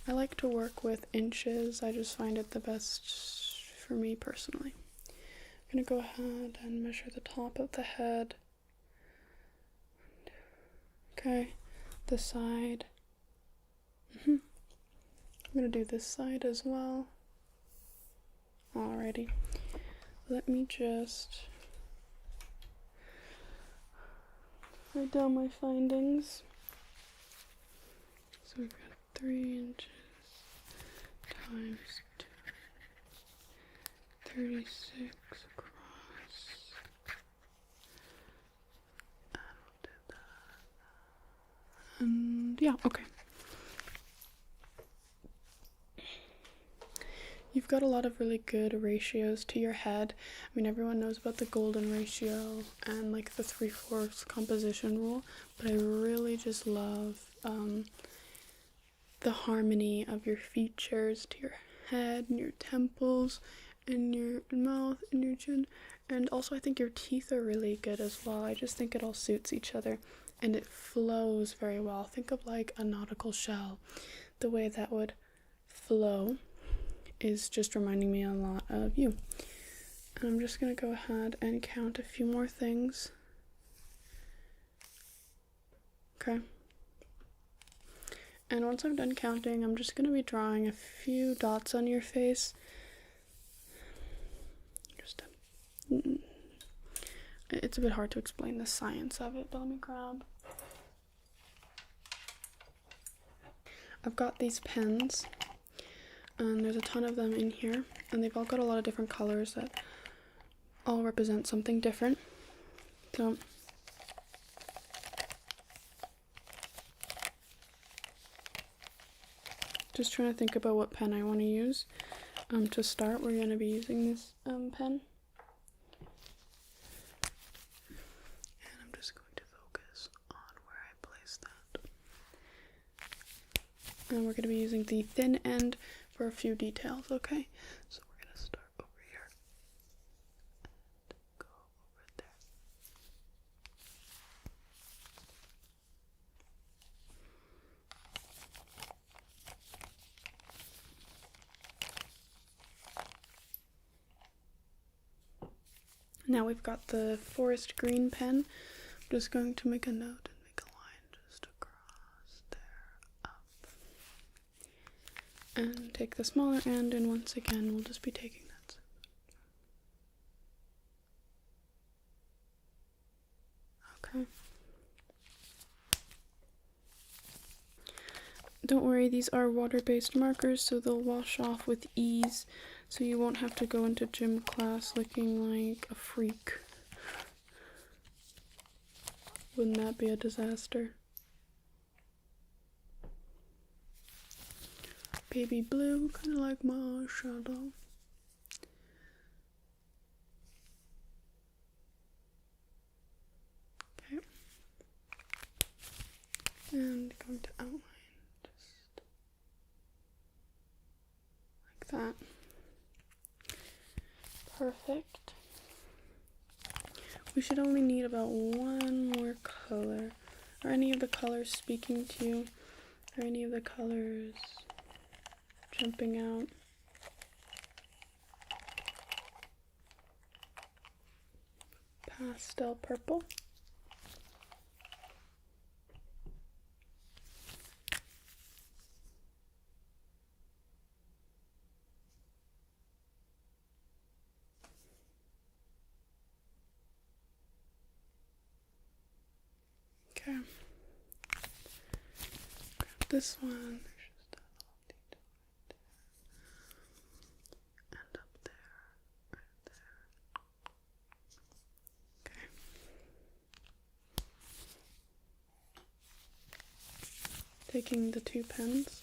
I like to work with inches. I just find it the best for me personally. I'm gonna go ahead and measure the top of the head. Okay, the side. I'm gonna do this side as well. Alrighty, let me just write down my findings. So we've got 3 inches times 36 across. And yeah, okay. You've got a lot of really good ratios to your head. I mean, everyone knows about the golden ratio and like the 3/4 composition rule, but I really just love the harmony of your features to your head and your temples and your mouth and your chin. And also I think your teeth are really good as well. I just think it all suits each other and it flows very well. Think of like a nautical shell. The way that would flow is just reminding me a lot of you. And I'm just gonna go ahead and count a few more things. Okay. And once I'm done counting, I'm just gonna be drawing a few dots on your face. It's a bit hard to explain the science of it, but let me grab. I've got these pens, and there's a ton of them in here, and they've all got a lot of different colors that all represent something different. So just trying to think about what pen I want to use. To start, we're going to be using this pen. And I'm just going to focus on where I place that. And we're going to be using the thin end for a few details, okay? So we're going to start over here and go over there. Now we've got the forest green pen. I'm just going to make a note and make a line just across there, up. And take the smaller end, and once again, we'll just be taking that. Okay. Don't worry, these are water-based markers, so they'll wash off with ease. So you won't have to go into gym class looking like a freak. Wouldn't that be a disaster? Baby blue, kind of like my eyeshadow. Okay. And going to outline just like that. Perfect. We should only need about one more color. Are any of the colors speaking to you? Are any of the colors jumping out? Pastel purple. Okay. Grab this one. There's just a little detail right there. And up there, right there. Okay. Taking the two pens.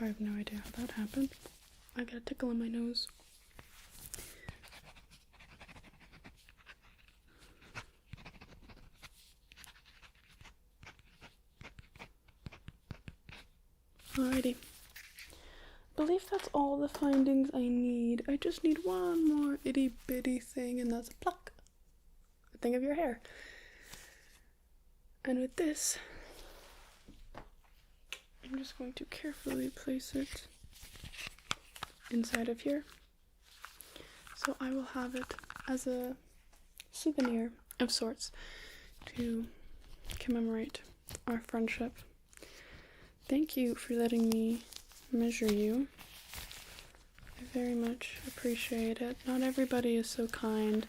I have no idea how that happened. I got a tickle in my nose. Alrighty. I believe that's all the findings I need. I just need one more itty bitty thing, and that's a pluck. A thing of your hair. And with this, I'm just going to carefully place it inside of here. So I will have it as a souvenir of sorts to commemorate our friendship. Thank you for letting me measure you. I very much appreciate it. Not everybody is so kind,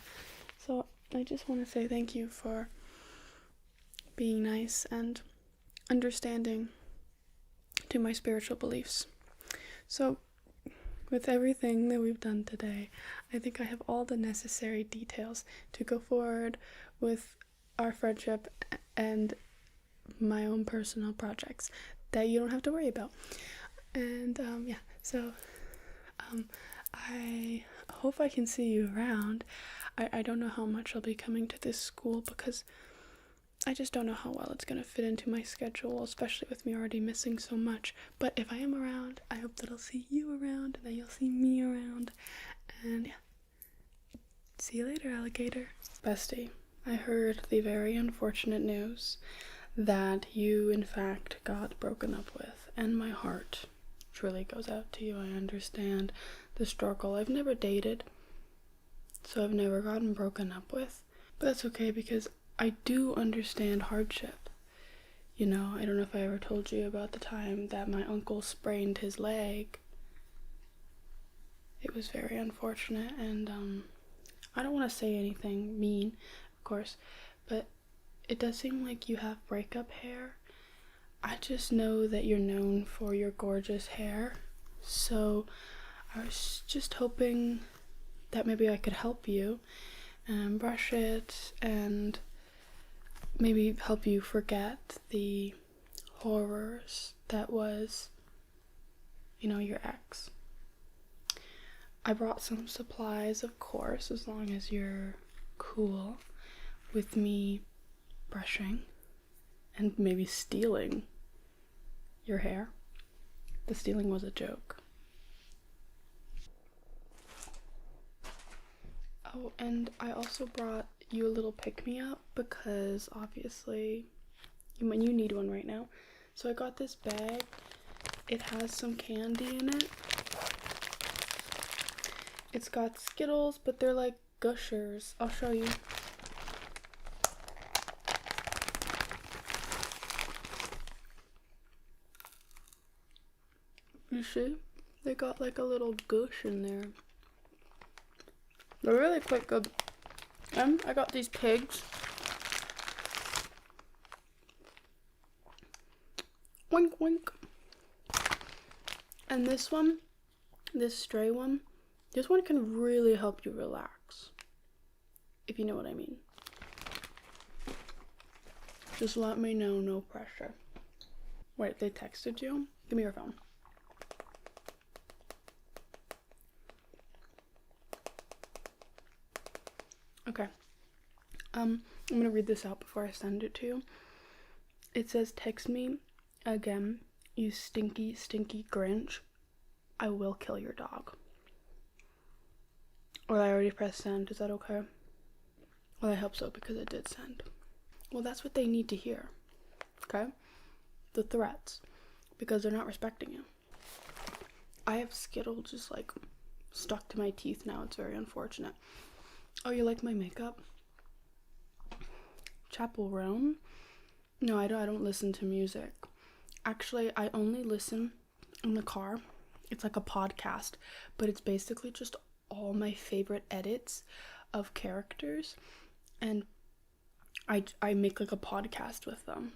so I just want to say thank you for being nice and understanding to my spiritual beliefs. So, with everything that we've done today, I think I have all the necessary details to go forward with our friendship and my own personal projects that you don't have to worry about. And I hope I can see you around. I don't know how much I'll be coming to this school because I just don't know how well it's going to fit into my schedule, especially with me already missing so much. But if I am around, I hope that I'll see you around and that you'll see me around. And yeah, see you later, alligator. Bestie, I heard the very unfortunate news that you, in fact, got broken up with, and my heart truly goes out to you. I understand the struggle. I've never dated, so I've never gotten broken up with, but that's okay because I do understand hardship. You know, I don't know if I ever told you about the time that my uncle sprained his leg. It was very unfortunate, and I don't want to say anything mean, of course, but it does seem like you have breakup hair. I just know that you're known for your gorgeous hair, so I was just hoping that maybe I could help you and brush it and maybe help you forget the horrors that was, you know, your ex. I brought some supplies, of course, as long as you're cool with me brushing and maybe stealing your hair. The stealing was a joke. Oh, and I also brought you a little pick-me-up because obviously you need one right now. So I got this bag. It has some candy in it. It's got Skittles, but they're like gushers. I'll show you. You see? They got like a little gush in there. They're really quite good. And I got these pigs. Wink, wink. And this one, this stray one, this one can really help you relax. If you know what I mean. Just let me know, no pressure. Wait, they texted you? Give me your phone. Okay. I'm gonna read this out before I send it to you. It says, text me again, you stinky, stinky Grinch. I will kill your dog. Well, I already pressed send. Is that okay? Well, I hope so because it did send. Well, that's what they need to hear. Okay? The threats. Because they're not respecting you. I have Skittle just like stuck to my teeth now. It's very unfortunate. Oh, you like my makeup? Chapel Roan? No, I don't listen to music. Actually, I only listen in the car. It's like a podcast, but it's basically just all my favorite edits of characters, and I make like a podcast with them.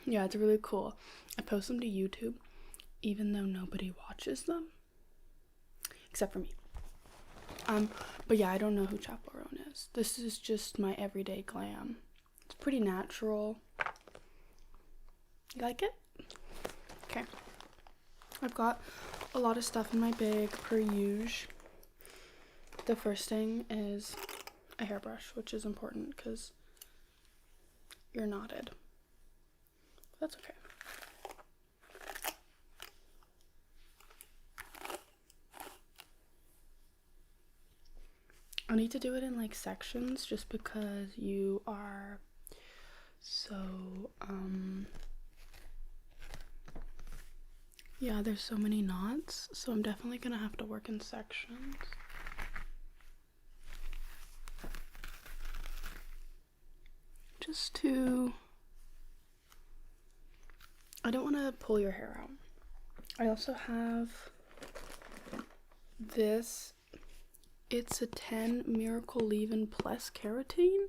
Yeah, it's really cool. I post them to YouTube, even though nobody watches them, except for me. But yeah, I don't know who Chapel Roan is. This is just my everyday glam. It's pretty natural. You like it? Okay. I've got a lot of stuff in my bag per usual. The first thing is a hairbrush, which is important because you're knotted. That's okay. I need to do it in like sections just because you are so yeah, there's so many knots, so I'm definitely gonna have to work in sections. Just to, I don't want to pull your hair out. I also have this. It's a 10 Miracle Leave-In Plus Keratin.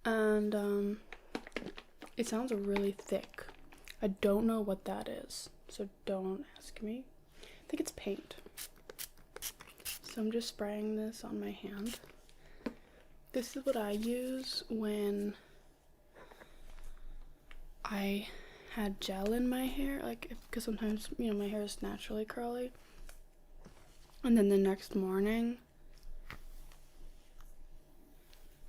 And it sounds really thick. I don't know what that is, so don't ask me. I think it's paint. So I'm just spraying this on my hand. This is what I use when I had gel in my hair, like, because sometimes, you know, my hair is naturally curly. And then the next morning,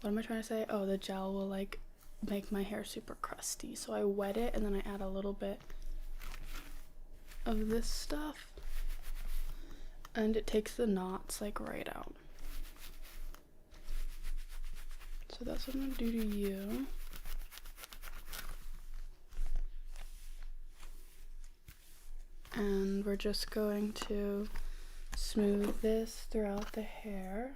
what am I trying to say? Oh, the gel will like make my hair super crusty. So I wet it and then I add a little bit of this stuff. And it takes the knots like right out. So that's what I'm gonna do to you. And we're just going to smooth this throughout the hair.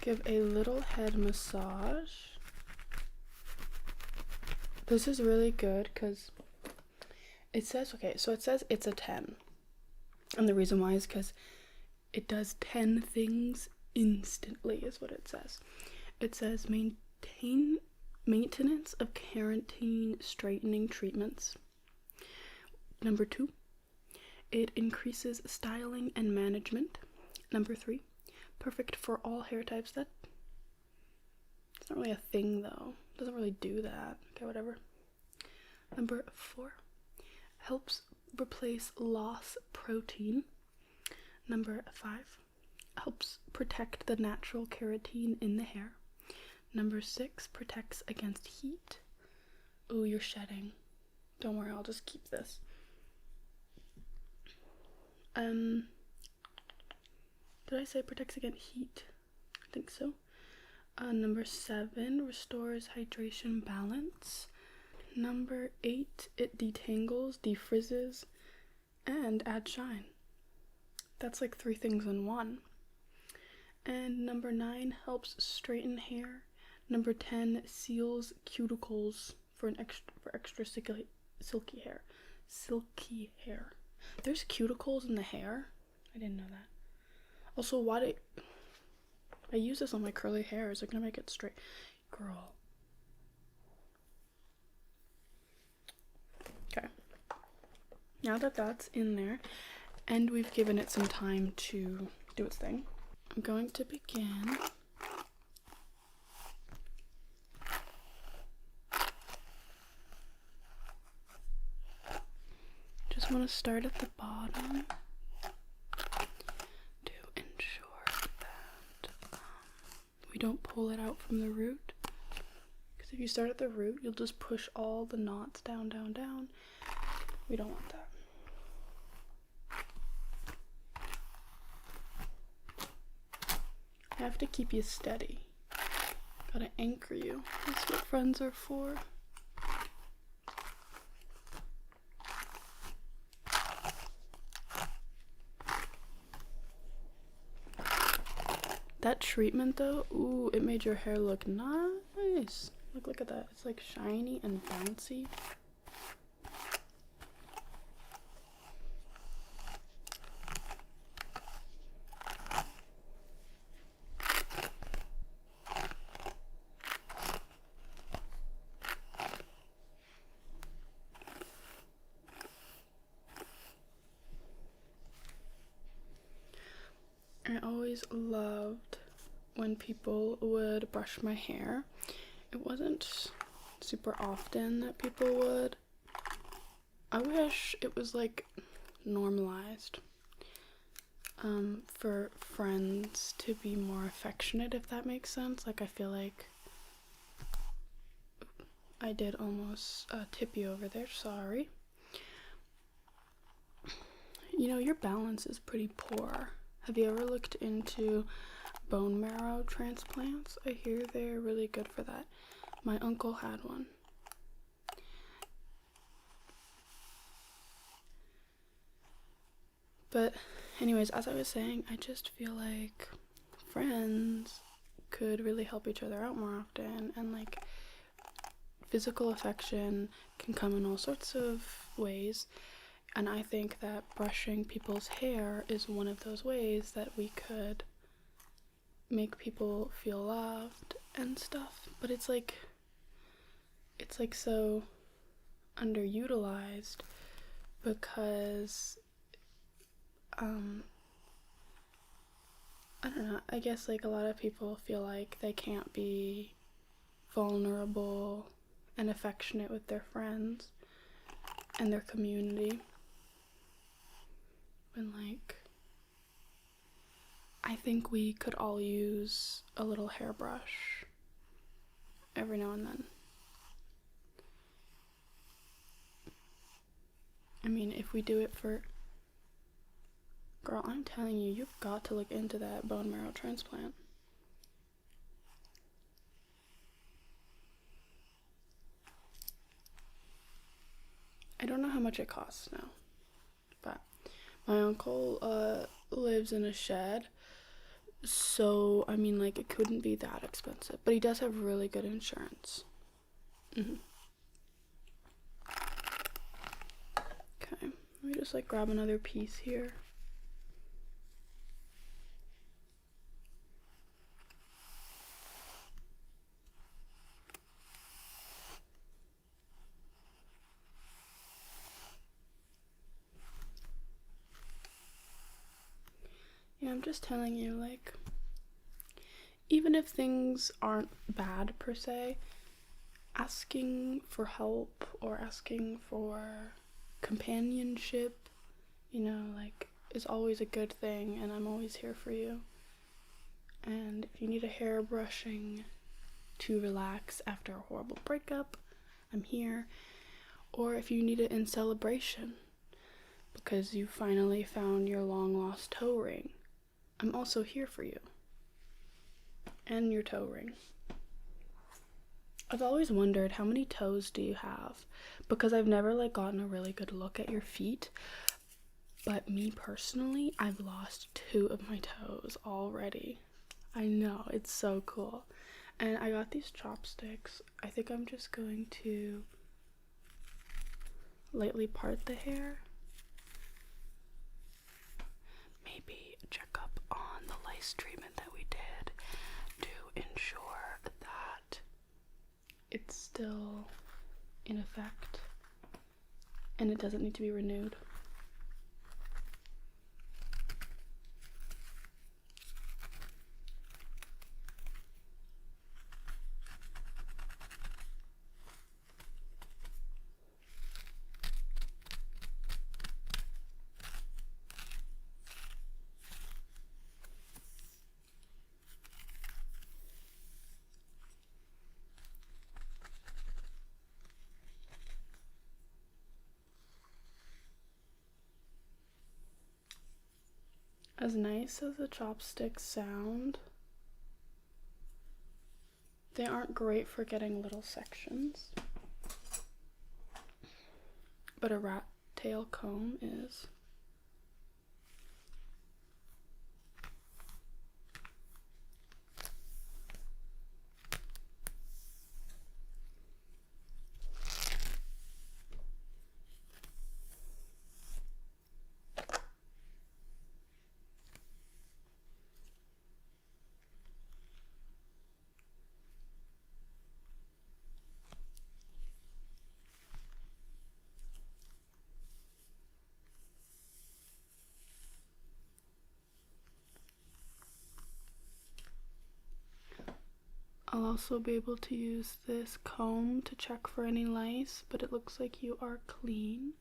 Give a little head massage. This is really good because it says, okay, so it says it's a 10. And the reason why is because it does 10 things instantly is what it says. It says maintenance of keratin straightening treatments. Number 2, it increases styling and management. Number 3, perfect for all hair types. That's not really a thing though. It doesn't really do that. Okay, whatever. Number 4, helps replace loss protein. Number 5, helps protect the natural keratin in the hair. Number 6, protects against heat. Ooh, you're shedding. Don't worry, I'll just keep this. Did I say protects against heat? I think so. Number 7, restores hydration balance. Number 8, it detangles, defrizzes, and adds shine. That's like 3 things in one. And number 9, helps straighten hair. Number 10, seals cuticles for extra silky hair. Silky hair. There's cuticles in the hair? I didn't know that. Also, why did I use this on my curly hair? Is it gonna make it straight? Girl. Okay. Now that that's in there, and we've given it some time to do its thing, I'm going to begin just want to start at the bottom to ensure that we don't pull it out from the root, because if you start at the root you'll just push all the knots down, down, down. We don't want that. I have to keep you steady. Gotta anchor you. That's what friends are for. That treatment though, ooh, it made your hair look nice. Look at that. It's like shiny and bouncy. always loved when people would brush my hair. It wasn't super often that people would. I wish it was like normalized for friends to be more affectionate, if that makes sense. Like, I feel like I did almost tip you over there, sorry. You know, your balance is pretty poor. Have you ever looked into bone marrow transplants? I hear they're really good for that. My uncle had one. But anyways, as I was saying, I just feel like friends could really help each other out more often, and like physical affection can come in all sorts of ways, and I think that brushing people's hair is one of those ways that we could make people feel loved and stuff. But it's like so underutilized because I don't know, I guess like a lot of people feel like they can't be vulnerable and affectionate with their friends and their community. When like, I think we could all use a little hairbrush every now and then. I mean, if we do it for... Girl, I'm telling you, you've got to look into that bone marrow transplant. I don't know how much it costs now, but my uncle lives in a shed, so I mean, like, it couldn't be that expensive, but he does have really good insurance. Okay, let me just like grab another piece here. Yeah, I'm just telling you, like, even if things aren't bad per se, asking for help or asking for companionship, you know, like, is always a good thing, and I'm always here for you. And if you need a hair brushing to relax after a horrible breakup, I'm here. Or if you need it in celebration because you finally found your long lost toe ring, I'm also here for you. And your toe ring. I've always wondered, how many toes do you have? Because I've never like gotten a really good look at your feet. But me personally, I've lost 2 of my toes already. I know, it's so cool. And I got these chopsticks. I think I'm just going to lightly part the hair. Maybe check up on the lice treatment that we did to ensure that it's still in effect and it doesn't need to be renewed. As nice as the chopsticks sound, they aren't great for getting little sections, but a rat tail comb is. also be able to use this comb to check for any lice, but it looks like you are clean.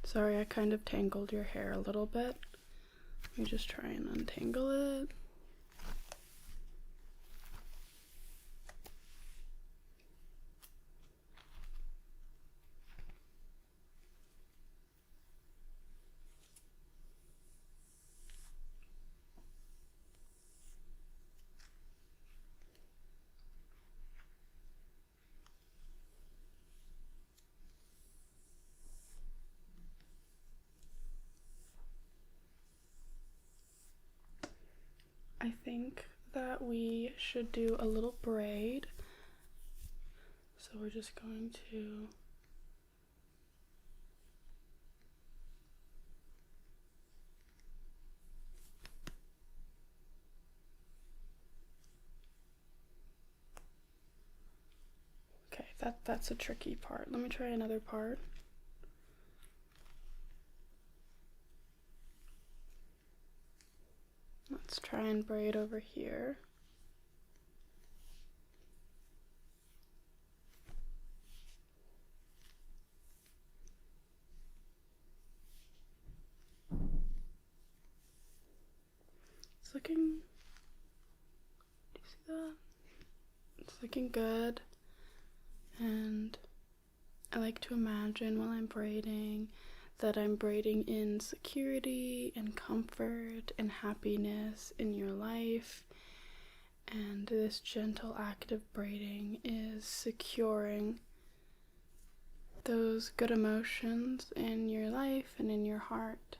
Sorry, I kind of tangled your hair a little bit. Let me just try and untangle it. I think that we should do a little braid. So we're just going to that's a tricky part. Let me try another part. Let's try and braid over here. It's looking, do you see that? It's looking good. And I like to imagine while I'm braiding that I'm braiding in security and comfort and happiness in your life. And this gentle act of braiding is securing those good emotions in your life and in your heart.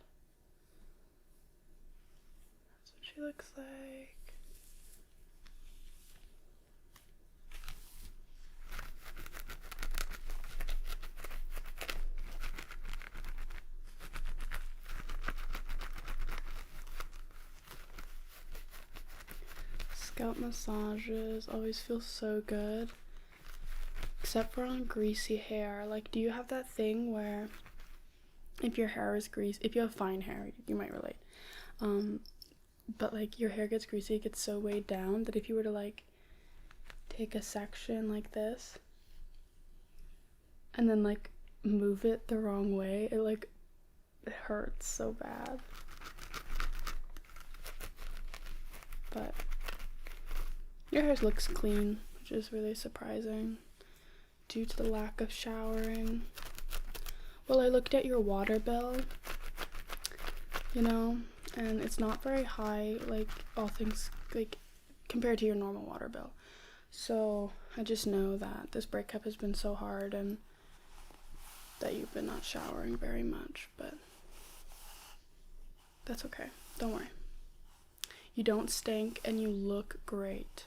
That's what she looks like. Scalp massages always feel so good, except for on greasy hair. Like, do you have that thing where if your hair is greasy, if you have fine hair, you might relate, but like your hair gets greasy, it gets so weighed down that if you were to like take a section like this and then like move it the wrong way, it hurts so bad. But your hair looks clean, which is really surprising due to the lack of showering. Well, I looked at your water bill, you know, and it's not very high, like all things, like compared to your normal water bill. So I just know that this breakup has been so hard and that you've been not showering very much, but that's okay. Don't worry. You don't stink and you look great.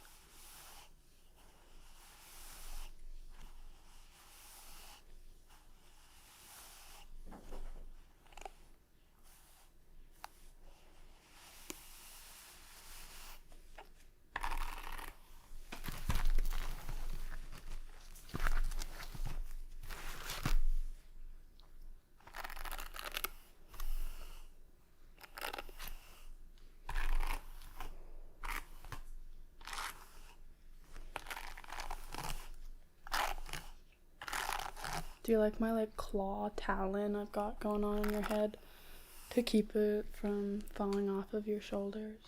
Do you like my claw talon I've got going on your head to keep it from falling off of your shoulders?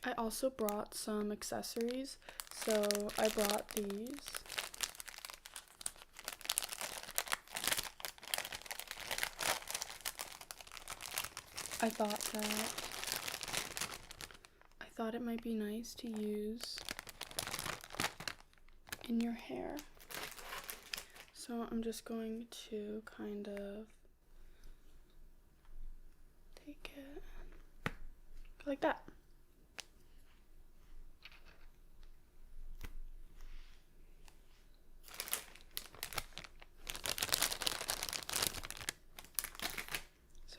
I also brought some accessories, so I brought these. I thought it might be nice to use in your hair. So I'm just going to kind of take it like that.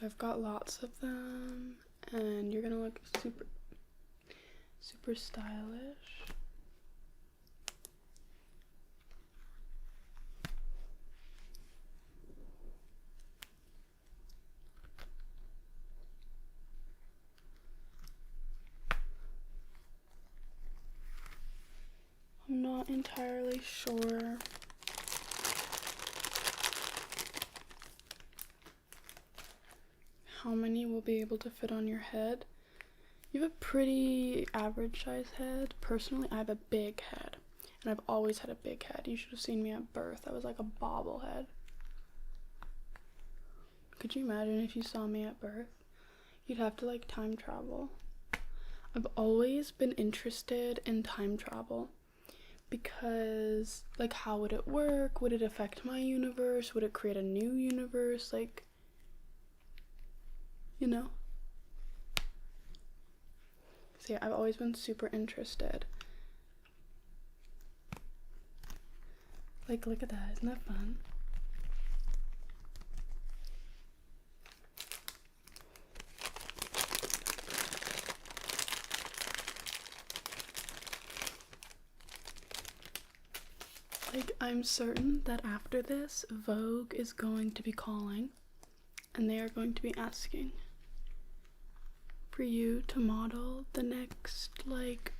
So I've got lots of them, and you're gonna look super stylish. I'm not entirely sure how many will be able to fit on your head. You have a pretty average size head. Personally, I have a big head, and I've always had a big head. You should have seen me at birth. I was like a bobblehead. Could you imagine if you saw me at birth? You'd have to like time travel. I've always been interested in time travel because like how would it work? Would it affect my universe? Would it create a new universe? Like, you know? So yeah, I've always been super interested. Like, look at that, isn't that fun? Like, I'm certain that after this, Vogue is going to be calling, and they are going to be asking for you to model the next, like,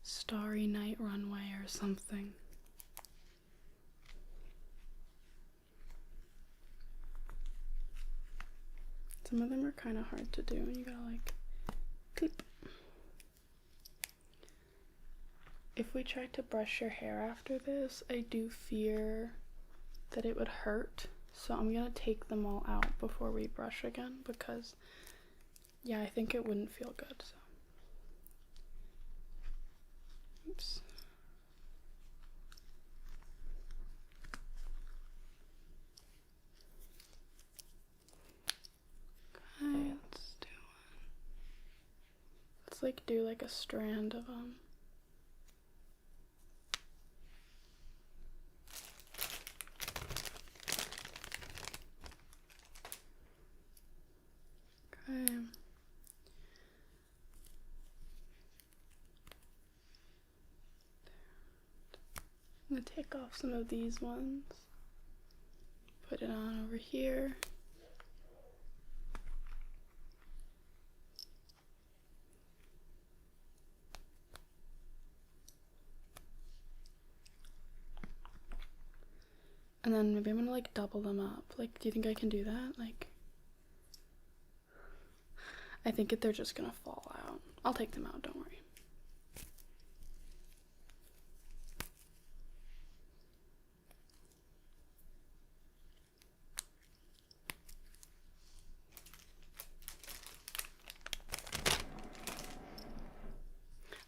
Starry Night runway or something. Some of them are kind of hard to do, and you gotta, like, clip. If we try to brush your hair after this, I do fear that it would hurt. So I'm gonna take them all out before we brush again because, yeah, I think it wouldn't feel good, so. Oops. Okay, let's do one. Let's like do like a strand of them. Okay. I'm gonna take off some of these ones, put it on over here. And then maybe I'm gonna like double them up. Like, do you think I can do that? Like, I think they're just gonna fall out. I'll take them out, don't worry.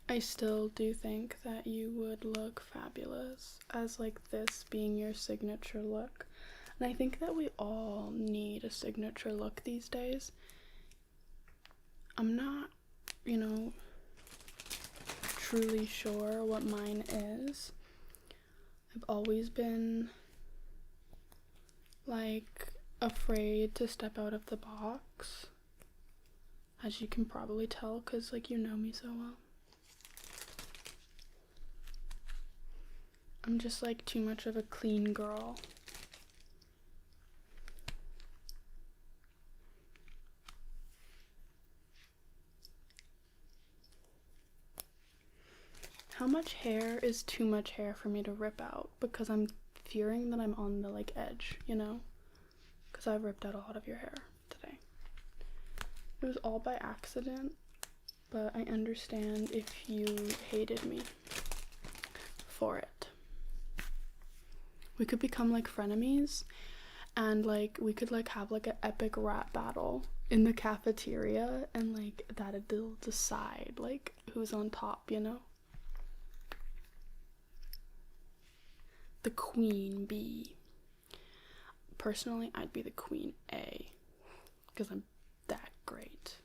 I still do think that you would look fabulous as like this being your signature look. And I think that we all need a signature look these days. I'm not, you know, truly sure what mine is. I've always been like afraid to step out of the box, as you can probably tell because like you know me so well. I'm just like too much of a clean girl. How much hair is too much hair for me to rip out? Because I'm fearing that I'm on the like edge, you know? Because I've ripped out a lot of your hair today. It was all by accident, but I understand if you hated me for it. We could become like frenemies, and like we could like have like an epic rap battle in the cafeteria, and like that'll decide like who's on top, you know? The queen bee. Personally, I'd be the queen A because I'm that great.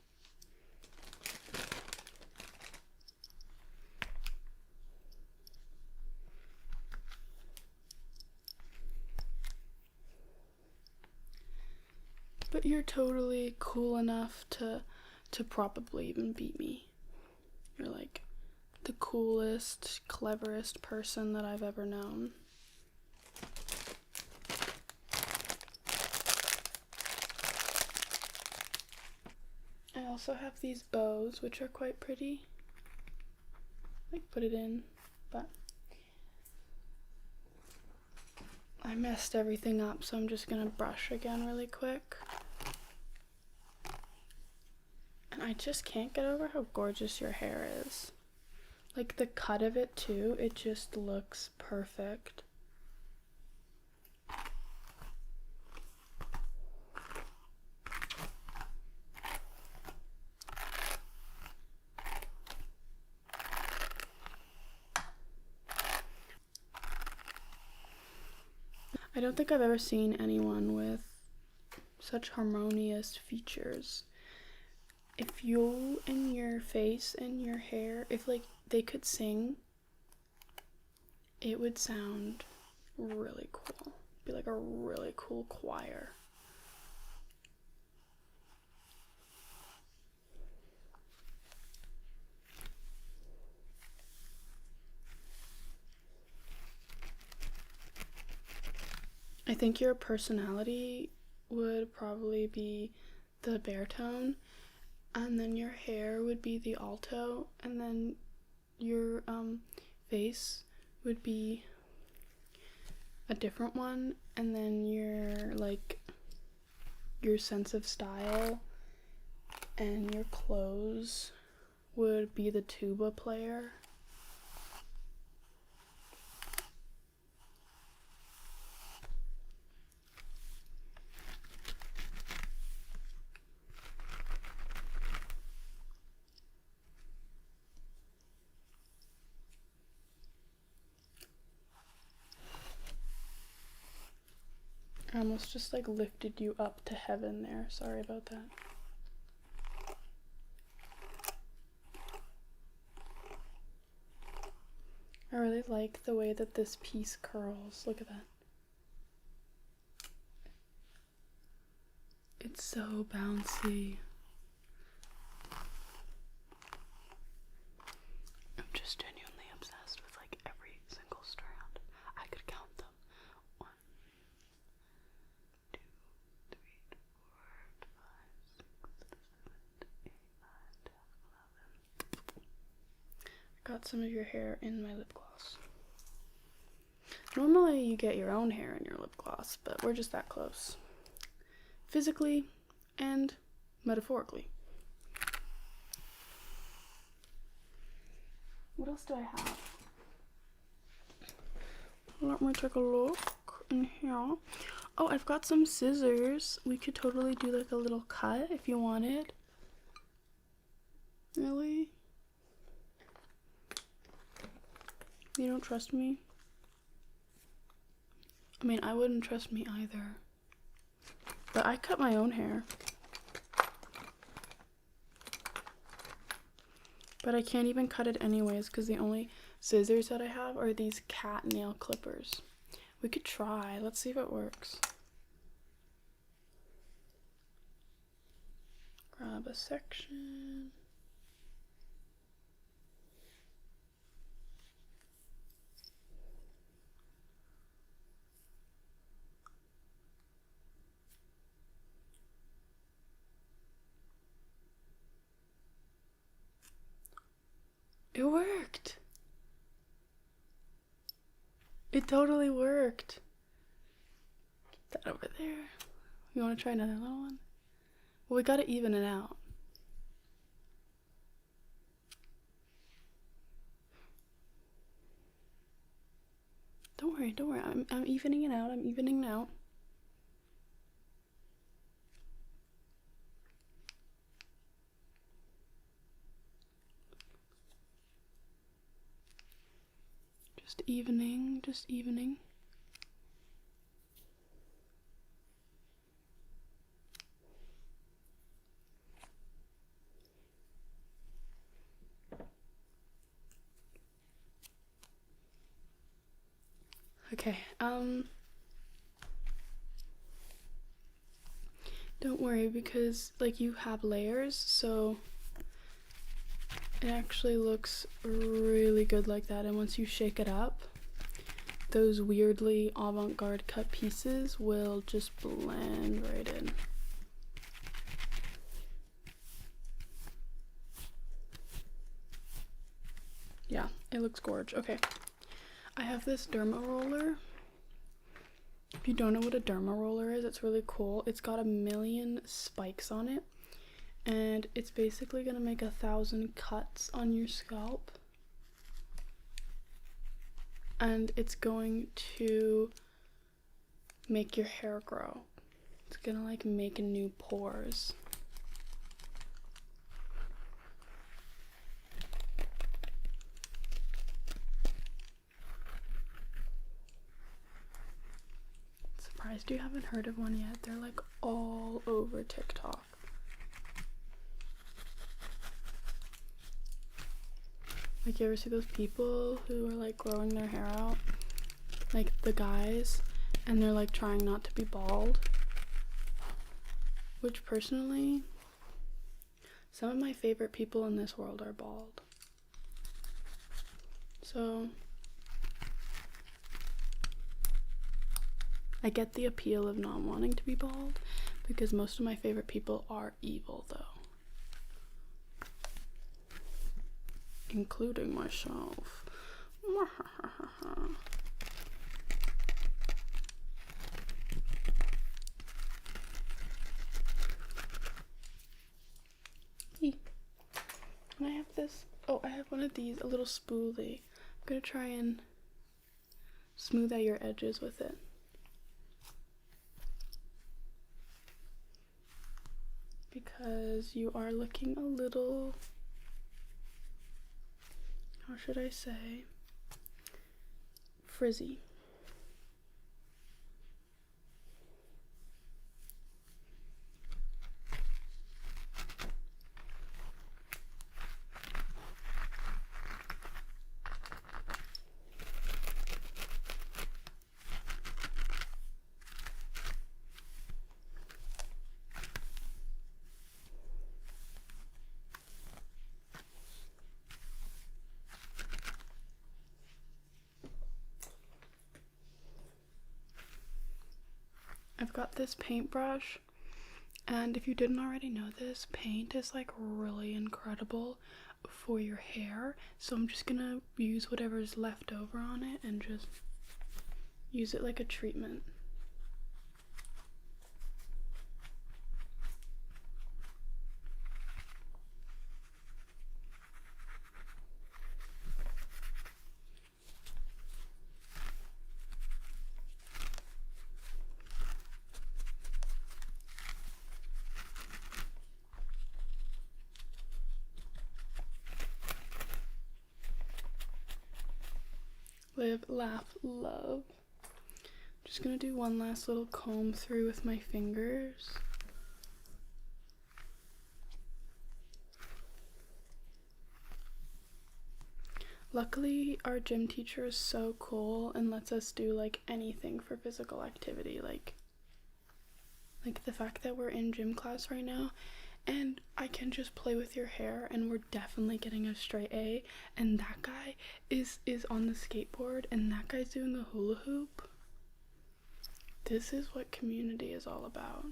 But you're totally cool enough to probably even beat me. You're like the coolest, cleverest person that I've ever known. I also have these bows, which are quite pretty. Like, put it in, but I messed everything up, so I'm just gonna brush again really quick. And I just can't get over how gorgeous your hair is. Like, the cut of it too, it just looks perfect. I don't think I've ever seen anyone with such harmonious features. If you and your face and your hair, if like they could sing, it would sound really cool. Be like a really cool choir. I think your personality would probably be the baritone, and then your hair would be the alto, and then your face would be a different one, and then your sense of style and your clothes would be the tuba player. I almost just like lifted you up to heaven there. Sorry about that. I really like the way that this piece curls. Look at that. It's so bouncy. I'm just genuinely obsessed with like every single strand. I could count them. 1, 2, 3, 4, 5, 6, 7, 8, 9, 10, 11. I got some of your hair in my lip gloss. Normally you get your own hair in your lip gloss, but we're just that close. Physically and metaphorically. What else do I have? Let me take a look in here. Oh, I've got some scissors. We could totally do like a little cut if you wanted. Really? You don't trust me? I mean, I wouldn't trust me either. But I cut my own hair. But I can't even cut it anyways because the only scissors that I have are these cat nail clippers. We could try. Let's see if it works. Grab a section. It worked. It totally worked. Get that over there. You want to try another little one? Well, we gotta even it out. Don't worry, don't worry. I'm evening it out. I'm evening it out. Just evening, just evening. Okay, don't Don't worry, because like you have layers, so it actually looks really good like that. And once you shake it up, those weirdly avant-garde cut pieces will just blend right in. Yeah, it looks gorgeous. Okay, I have this derma roller. If you don't know what a derma roller is, it's really cool. It's got a million spikes on it, and it's basically gonna make 1,000 cuts on your scalp, and it's going to make your hair grow. It's gonna like make new pores. Surprised you haven't heard of one yet. They're like all over TikTok. Like, you ever see those people who are like growing their hair out? Like the guys, and they're like trying not to be bald. Which personally, some of my favorite people in this world are bald. So I get the appeal of not wanting to be bald, because most of my favorite people are evil though. Including myself. And I have this, oh, I have one of these, a little spoolie. I'm gonna try and smooth out your edges with it. Because you are looking a little, how should I say, frizzy. I've got this paintbrush, and if you didn't already know this, paint is like really incredible for your hair, so I'm just gonna use whatever's left over on it and just use it like a treatment. Live, laugh, love. Just gonna do one last little comb through with my fingers. Luckily, our gym teacher is so cool and lets us do like anything for physical activity. Like the fact that we're in gym class right now and I can just play with your hair and we're definitely getting a straight A, and that guy is on the skateboard and that guy's doing a hula hoop. This is what community is all about.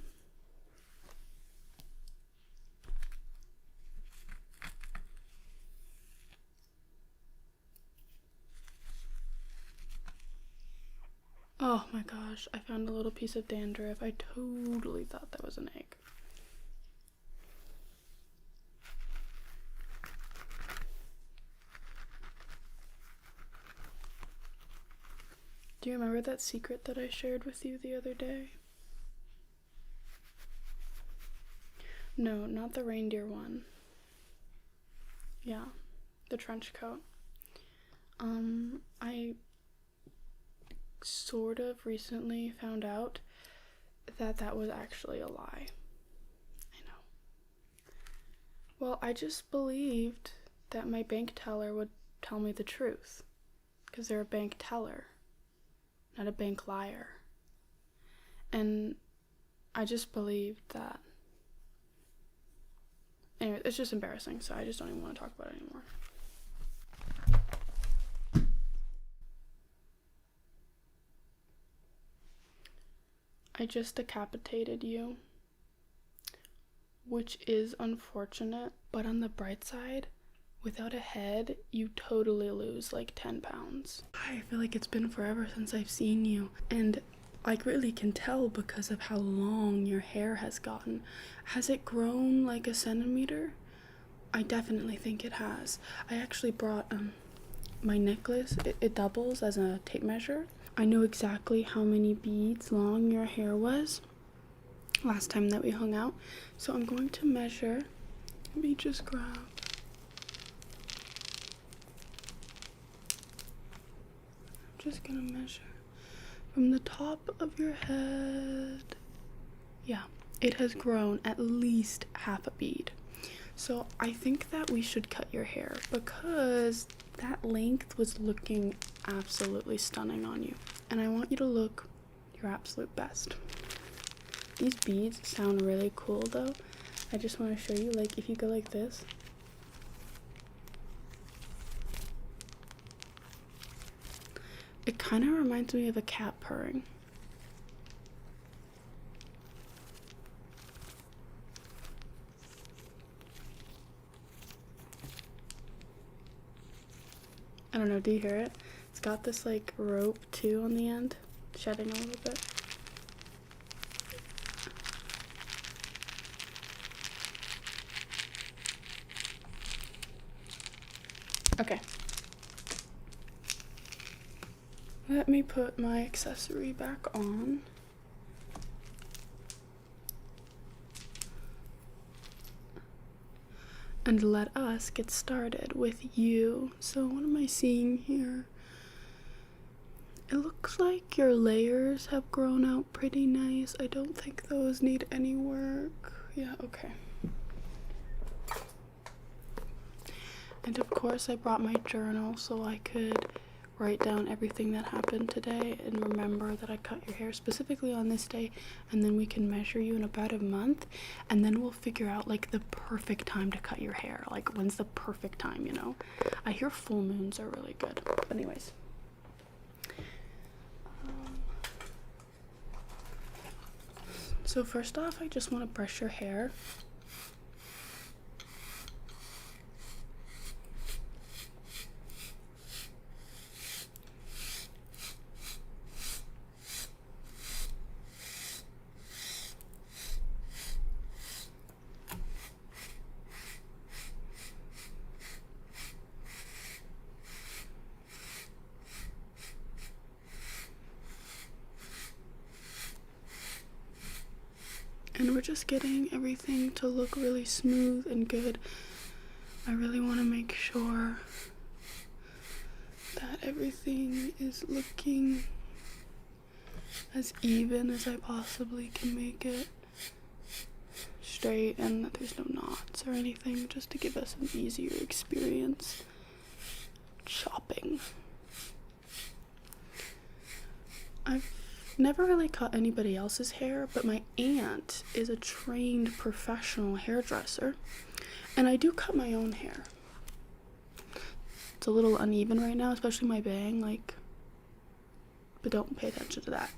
Oh my gosh, I found a little piece of dandruff. I totally thought that was an egg. Do you remember that secret that I shared with you the other day? No, not the reindeer one. Yeah, the trench coat. I sort of recently found out that that was actually a lie. I know. Well, I just believed that my bank teller would tell me the truth, because they're a bank teller, not a bank liar. And I just believe that. Anyway, it's just embarrassing, so I just don't even want to talk about it anymore. I just decapitated you, which is unfortunate, but on the bright side, without a head, you totally lose like 10 pounds. I feel like it's been forever since I've seen you, and I really can tell because of how long your hair has gotten. Has it grown like a centimeter? I definitely think it has. I actually brought my necklace. It doubles as a tape measure. I know exactly how many beads long your hair was last time that we hung out. So I'm going to measure. Let me just grab. I'm just gonna measure from the top of your head. Yeah, it has grown at least half a bead. So I think that we should cut your hair because that length was looking absolutely stunning on you. And I want you to look your absolute best. These beads sound really cool though. I just want to show you, like, if you go like this. It kind of reminds me of a cat purring. I don't know, do you hear it? It's got this like rope too on the end, shedding a little bit. Okay. Let me put my accessory back on. And let us get started with you. So what am I seeing here? It looks like your layers have grown out pretty nice. I don't think those need any work. Yeah, okay. And of course I brought my journal so I could write down everything that happened today and remember that I cut your hair specifically on this day, and then we can measure you in about a month, and then we'll figure out like the perfect time to cut your hair. Like, when's the perfect time, you know? I hear full moons are really good. But anyways. So first off, I just want to brush your hair. And we're just getting everything to look really smooth and good. I really want to make sure that everything is looking as even as I possibly can make it. Straight, and that there's no knots or anything, just to give us an easier experience chopping. I've never really cut anybody else's hair, but my aunt is a trained professional hairdresser, and I do cut my own hair. It's a little uneven right now, especially my bang, like, but don't pay attention to that.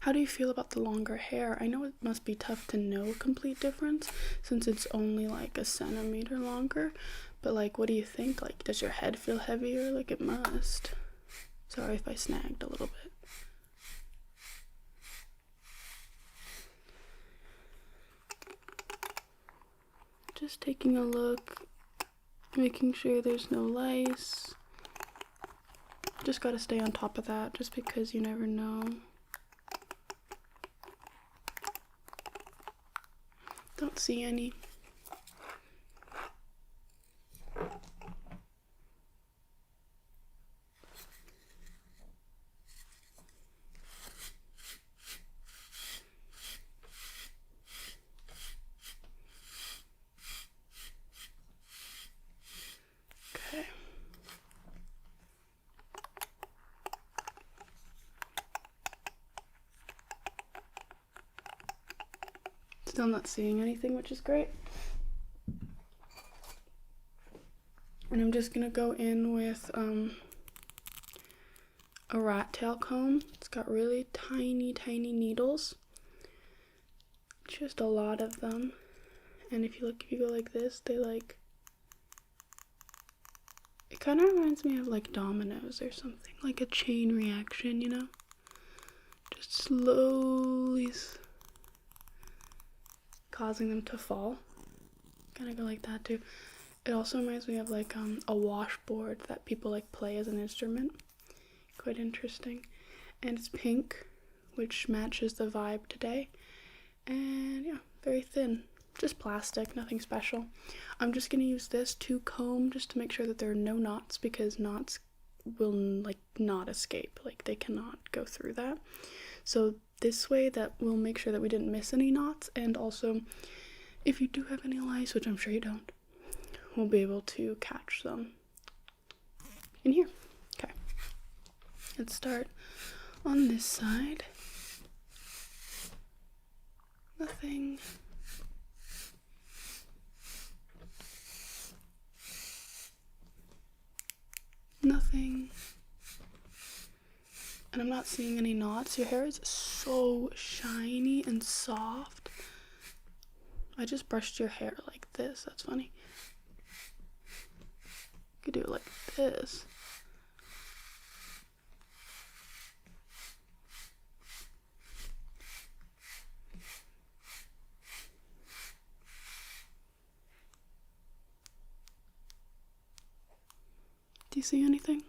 How do you feel about the longer hair? I know it must be tough to know a complete difference since it's only like a centimeter longer, but like, what do you think? Like, does your head feel heavier? Like, it must. Sorry if I snagged a little bit. Just taking a look, making sure there's no lice. Just gotta stay on top of that just because you never know. Don't see any. Still not seeing anything, which is great. And I'm just gonna go in with a rat tail comb. It's got really tiny needles, just a lot of them. And if you go like this, they like, it kind of reminds me of like dominoes or something, like a chain reaction, you know, just slowly causing them to fall. Kind of go like that too. It also reminds me of like a washboard that people like play as an instrument. Quite interesting. And it's pink, which matches the vibe today. And yeah, very thin. Just plastic, nothing special. I'm just gonna use this to comb just to make sure that there are no knots, because knots will like not escape. Like they cannot go through that. So this way that will make sure that we didn't miss any knots, and also if you do have any lice, which I'm sure you don't, we'll be able to catch them in here. Okay, let's start on this side. Nothing. Nothing. And I'm not seeing any knots. Your hair is so shiny and soft. I just brushed your hair like this. That's funny. You could do it like this. Do you see anything?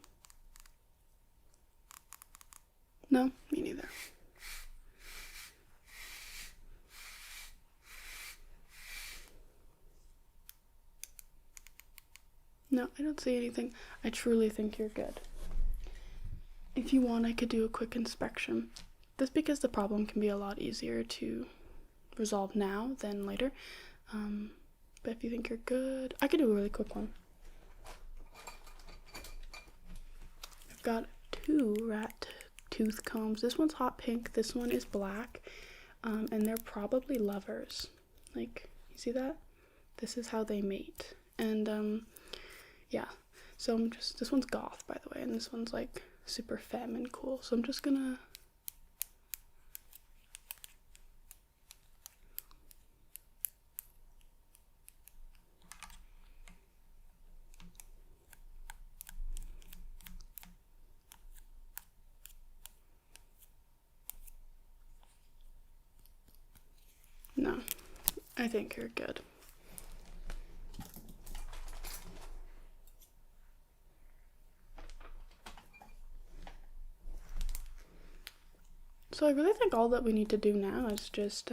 No, me neither. No, I don't see anything. I truly think you're good. If you want, I could do a quick inspection. That's because the problem can be a lot easier to resolve now than later. But if you think you're good, I could do a really quick one. I've got 2 rat tooth combs. This one's hot pink, this one is black, and they're probably lovers. Like, you see that? This is how they mate. And yeah, so I'm just, this one's goth by the way, and this one's like super femme and cool, so I'm just gonna no, I think you're good. So I really think all that we need to do now is just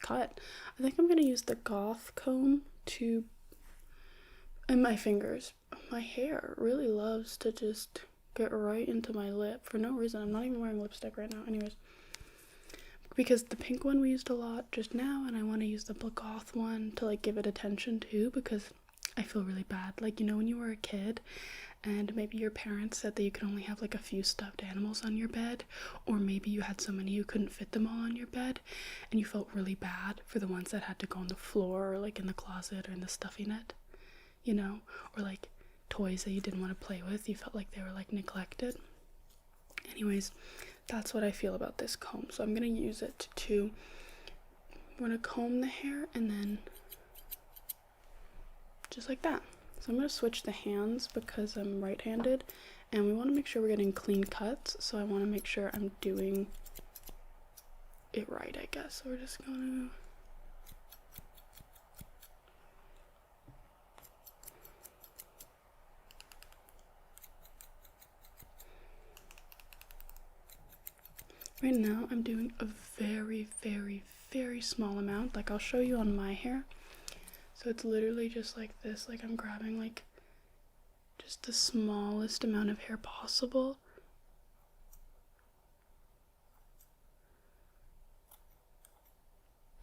cut. I think I'm gonna use the goth comb to, and my fingers. My hair really loves to just get right into my lip for no reason. I'm not even wearing lipstick right now. Anyways, because the pink one we used a lot just now, and I want to use the goth one to like give it attention too, because I feel really bad. Like, you know, when you were a kid and maybe your parents said that you could only have like a few stuffed animals on your bed, or maybe you had so many you couldn't fit them all on your bed, and you felt really bad for the ones that had to go on the floor or like in the closet or in the stuffy net, you know, or like toys that you didn't want to play with, you felt like they were like neglected. Anyways, that's what I feel about this comb. So I'm gonna use it to, I'm gonna comb the hair and then just like that. So I'm going to switch the hands because I'm right-handed, and we want to make sure we're getting clean cuts, so I want to make sure I'm doing it right, I guess. So we're just going to... Right now I'm doing a very, very, very small amount. Like, I'll show you on my hair. So it's literally just like this, like I'm grabbing like just the smallest amount of hair possible.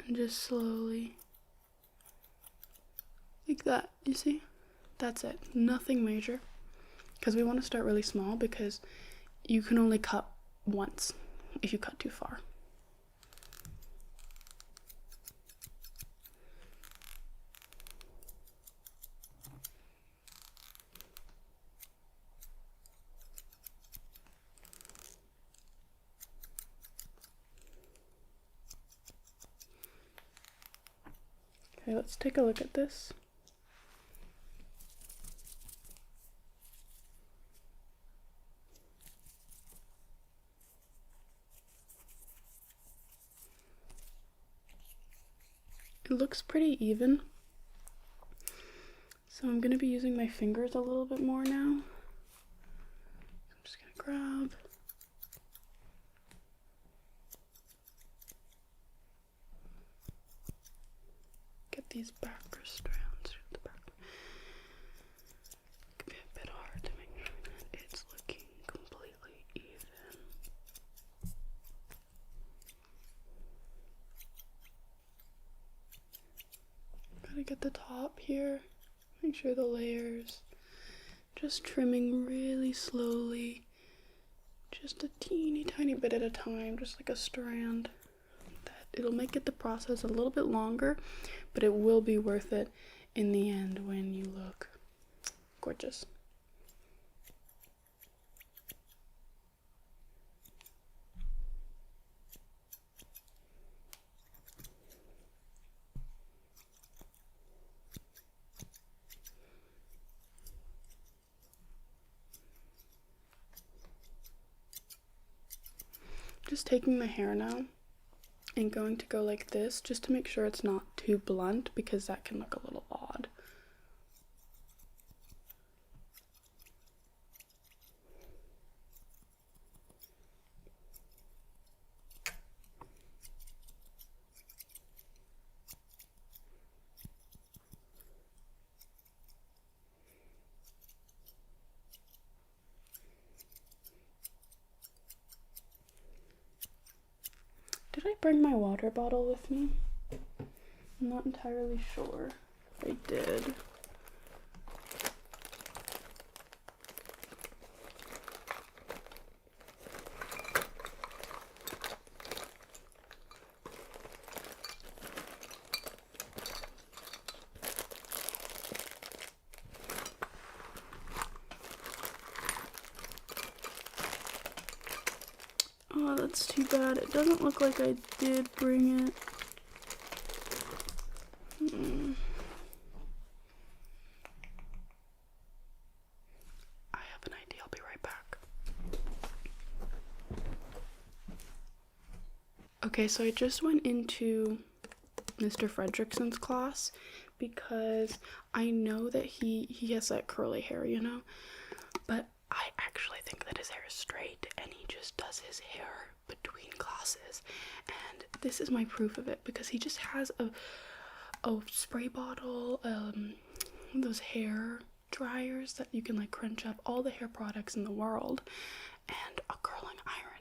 And just slowly, like that, you see? That's it, nothing major. Because we want to start really small, because you can only cut once if you cut too far. Okay, let's take a look at this. It looks pretty even. So I'm going to be using my fingers a little bit more now. I'm just going to grab. Get these back strands through the back. It can be a bit hard to make sure that it's looking completely even. Gotta get the top here. Make sure the layers. Just trimming really slowly. Just a teeny tiny bit at a time, just like a strand. It'll make the process a little bit longer, but it will be worth it in the end when you look gorgeous. Just taking my hair now and going to go like this just to make sure it's not too blunt, because that can look a little odd. Did I bring my water bottle with me? I'm not entirely sure if I did. Oh, that's too bad. It doesn't look like I did bring it. I have an idea. I'll be right back. Okay, so I just went into Mr. Fredrickson's class because I know that he has that curly hair, you know, but I actually think that his hair is straight and he just does his hair between classes, and this is my proof of it because he just has a spray bottle, those hair dryers that you can like crunch up all the hair products in the world, and a curling iron.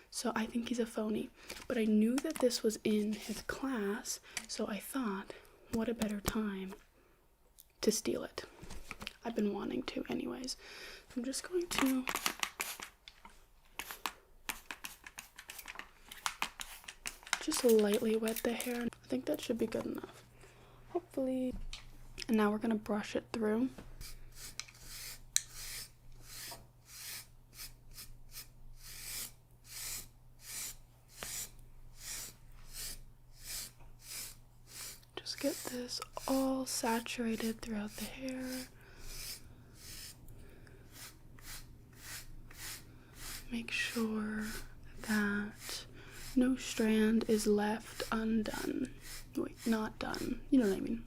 So I think he's a phony, but I knew that this was in his class, so I thought, what a better time to steal it. I've been wanting to anyways. I'm just going to just lightly wet the hair. I think that should be good enough, hopefully. And now we're gonna brush it through. Just get this all saturated throughout the hair. Make sure that no strand is left undone. Wait, not done. You know what I mean.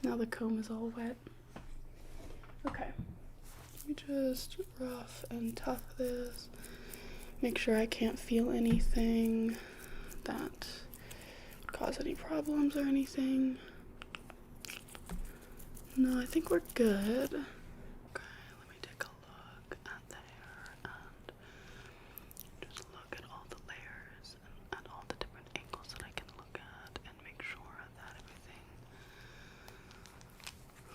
Now the comb is all wet. Okay. Let me just rough and tough this. Make sure I can't feel anything that would cause any problems or anything. No, I think we're good. Okay, let me take a look at the hair and just look at all the layers and at all the different angles that I can look at and make sure that everything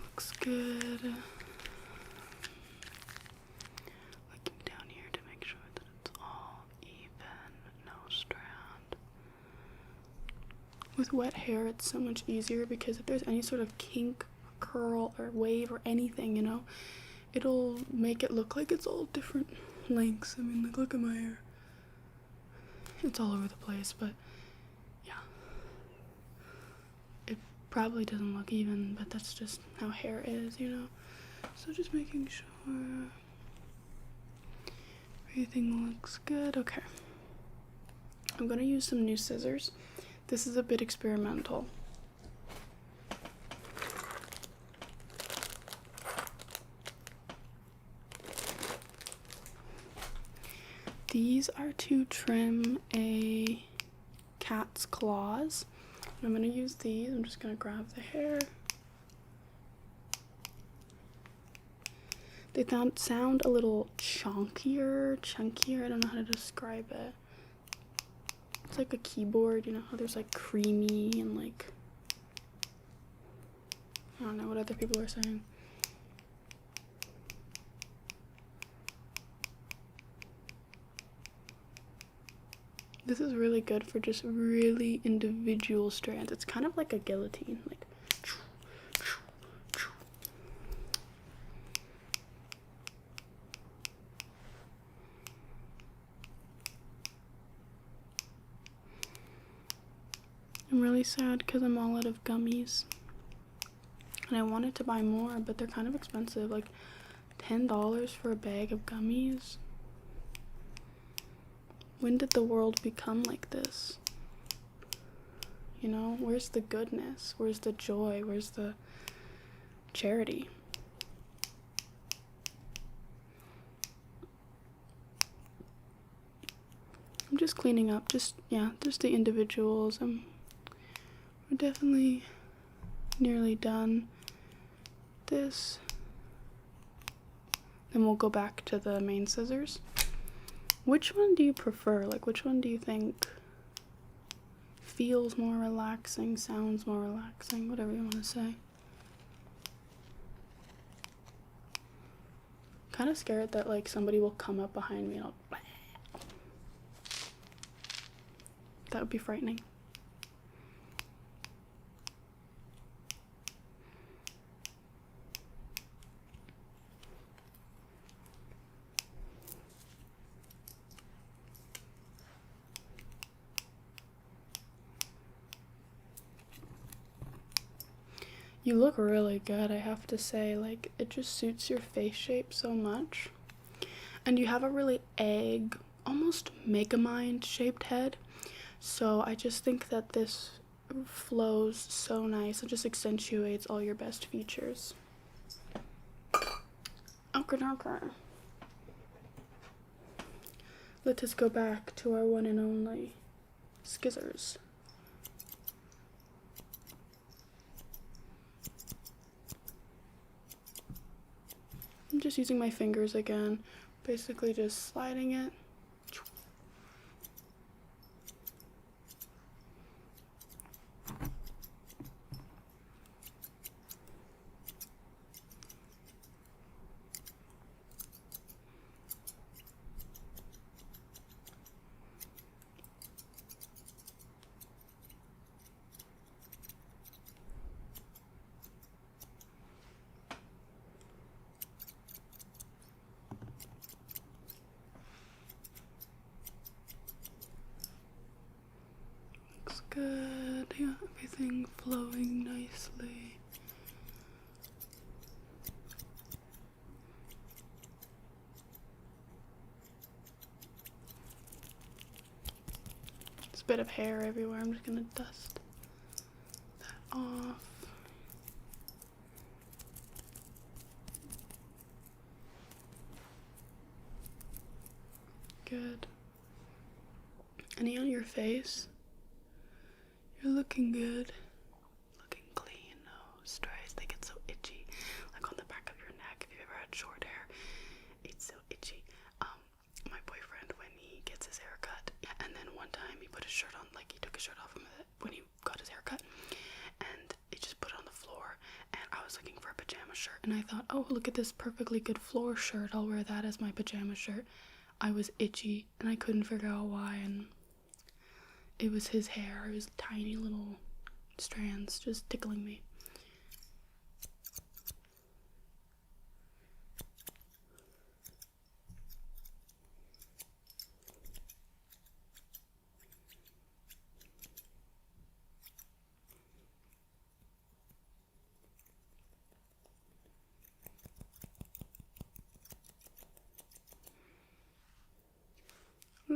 looks good. Looking down here to make sure that it's all even, no strand. With wet hair, it's so much easier because if there's any sort of kink curl or wave or anything, you know, it'll make it look like it's all different lengths. I mean, like, look at my hair. It's all over the place, but yeah. It probably doesn't look even, but that's just how hair is, you know. So just making sure everything looks good. Okay. I'm gonna use some new scissors. This is a bit experimental. These are to trim a cat's claws. I'm gonna use these. I'm just gonna grab the hair. They sound a little chunkier. I don't know how to describe it. It's like a keyboard, you know how there's like creamy and like, I don't know what other people are saying. This is really good for just really individual strands. It's kind of like a guillotine, like. I'm really sad because I'm all out of gummies. And I wanted to buy more, but they're kind of expensive, like $10 for a bag of gummies. When did the world become like this? You know, where's the goodness? Where's the joy? Where's the charity? I'm just cleaning up, just the individuals. We're definitely nearly done this. Then we'll go back to the main scissors. Which one do you prefer? Like, which one do you think feels more relaxing, sounds more relaxing, whatever you want to say? Kind of scared that like somebody will come up behind me and that would be frightening. You look really good, I have to say. Like, it just suits your face shape so much. And you have a really egg, almost Megamind shaped head. So I just think that this flows so nice. It just accentuates all your best features. Okay. Let us go back to our one and only scissors. I'm just using my fingers again, basically just sliding it. Good, yeah, everything flowing nicely. There's a bit of hair everywhere. I'm just gonna dust that off. Good. Any on your face? You're looking good. Looking clean. No stress. They get so itchy. Like on the back of your neck. If you've ever had short hair, it's so itchy. My boyfriend, when he gets his hair cut, and then one time he put his shirt on, like he took his shirt off when he got his hair cut, and he just put it on the floor, and I was looking for a pajama shirt, and I thought, oh, look at this perfectly good floor shirt. I'll wear that as my pajama shirt. I was itchy, and I couldn't figure out why, and it was his hair. It was tiny little strands just tickling me.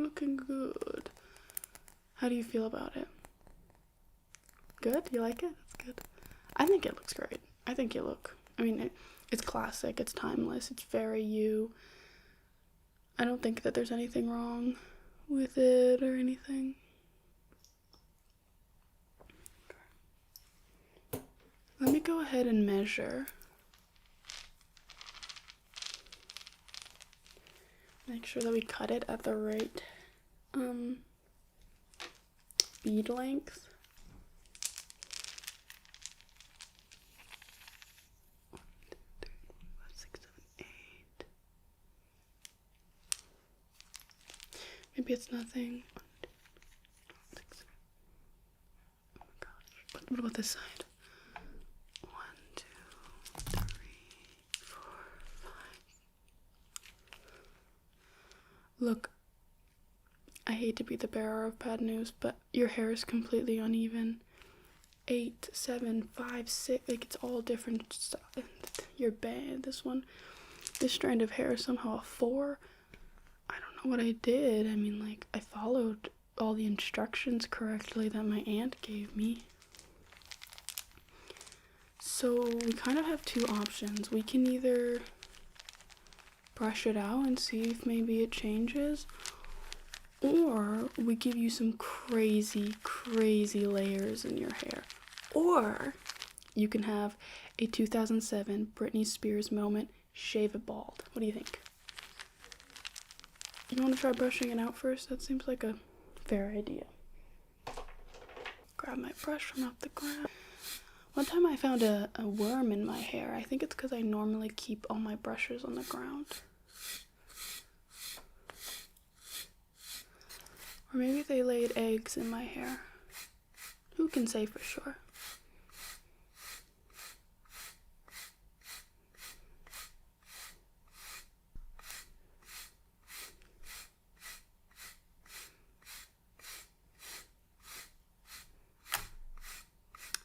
looking good. How do you feel about it? Good? You like it? That's good. I think it looks great. I think you look, I mean, it's classic, it's timeless, it's very you. I don't think that there's anything wrong with it or anything. Okay. Let me go ahead and measure. Make sure that we cut it at the right bead length. 1, 2, 3, 4, 5, 6, 7, 8. Maybe it's nothing. 1, 2, 6, 7. Oh my gosh. What about this side? 1, 2, 3, 4, 5. Look, I hate to be the bearer of bad news, but your hair is completely uneven. 8, 7, 5, 6, like it's all different stuff. You're bad. This strand of hair is somehow a 4. I don't know what I did. I mean, like, I followed all the instructions correctly that my aunt gave me. So we kind of have two options. We can either brush it out and see if maybe it changes, or we give you some crazy layers in your hair, or you can have a 2007 Britney Spears moment, shave it bald. What do you think? You want to try brushing it out first? That seems like a fair idea. Grab my brush from off the ground. One time I found a worm in my hair. I think it's because I normally keep all my brushes on the ground. Or maybe they laid eggs in my hair. Who can say for sure?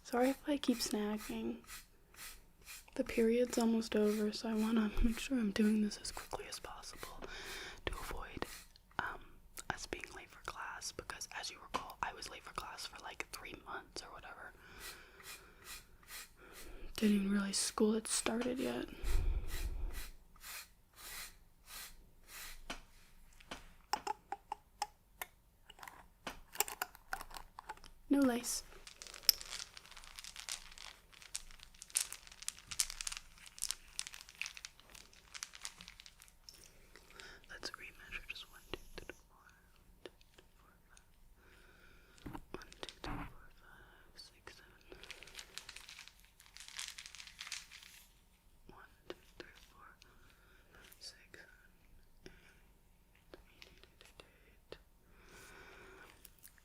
Sorry if I keep snagging. The period's almost over, so I want to make sure I'm doing this as quickly as possible to avoid us being late for class, because as you recall, I was late for class for like 3 months or whatever. Didn't even realize school had started yet. No lace. Let's remeasure just 1, 2, 3, 4, 1, 2, 3, 4, 5, 6, 7. 1, 2, 3, 4, 6,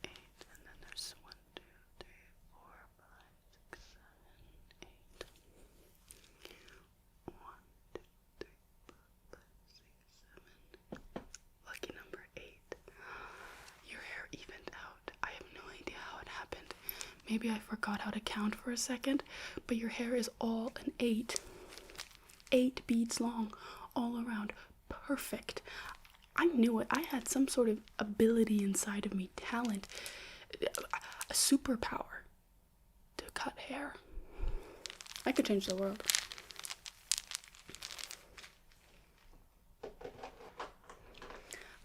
8, and then there's 1, 2, 3, 4, 5, 6, 7, 8. 1, 2, 3, 4, 5, 6, 7. Lucky number 8. Your hair evened out. I have no idea how it happened. Maybe I forgot how to count for a second, but your hair is all an 8. 8 beads long, all around. Perfect. I knew it. I had some sort of ability inside of me, talent, a superpower to cut hair. I could change the world.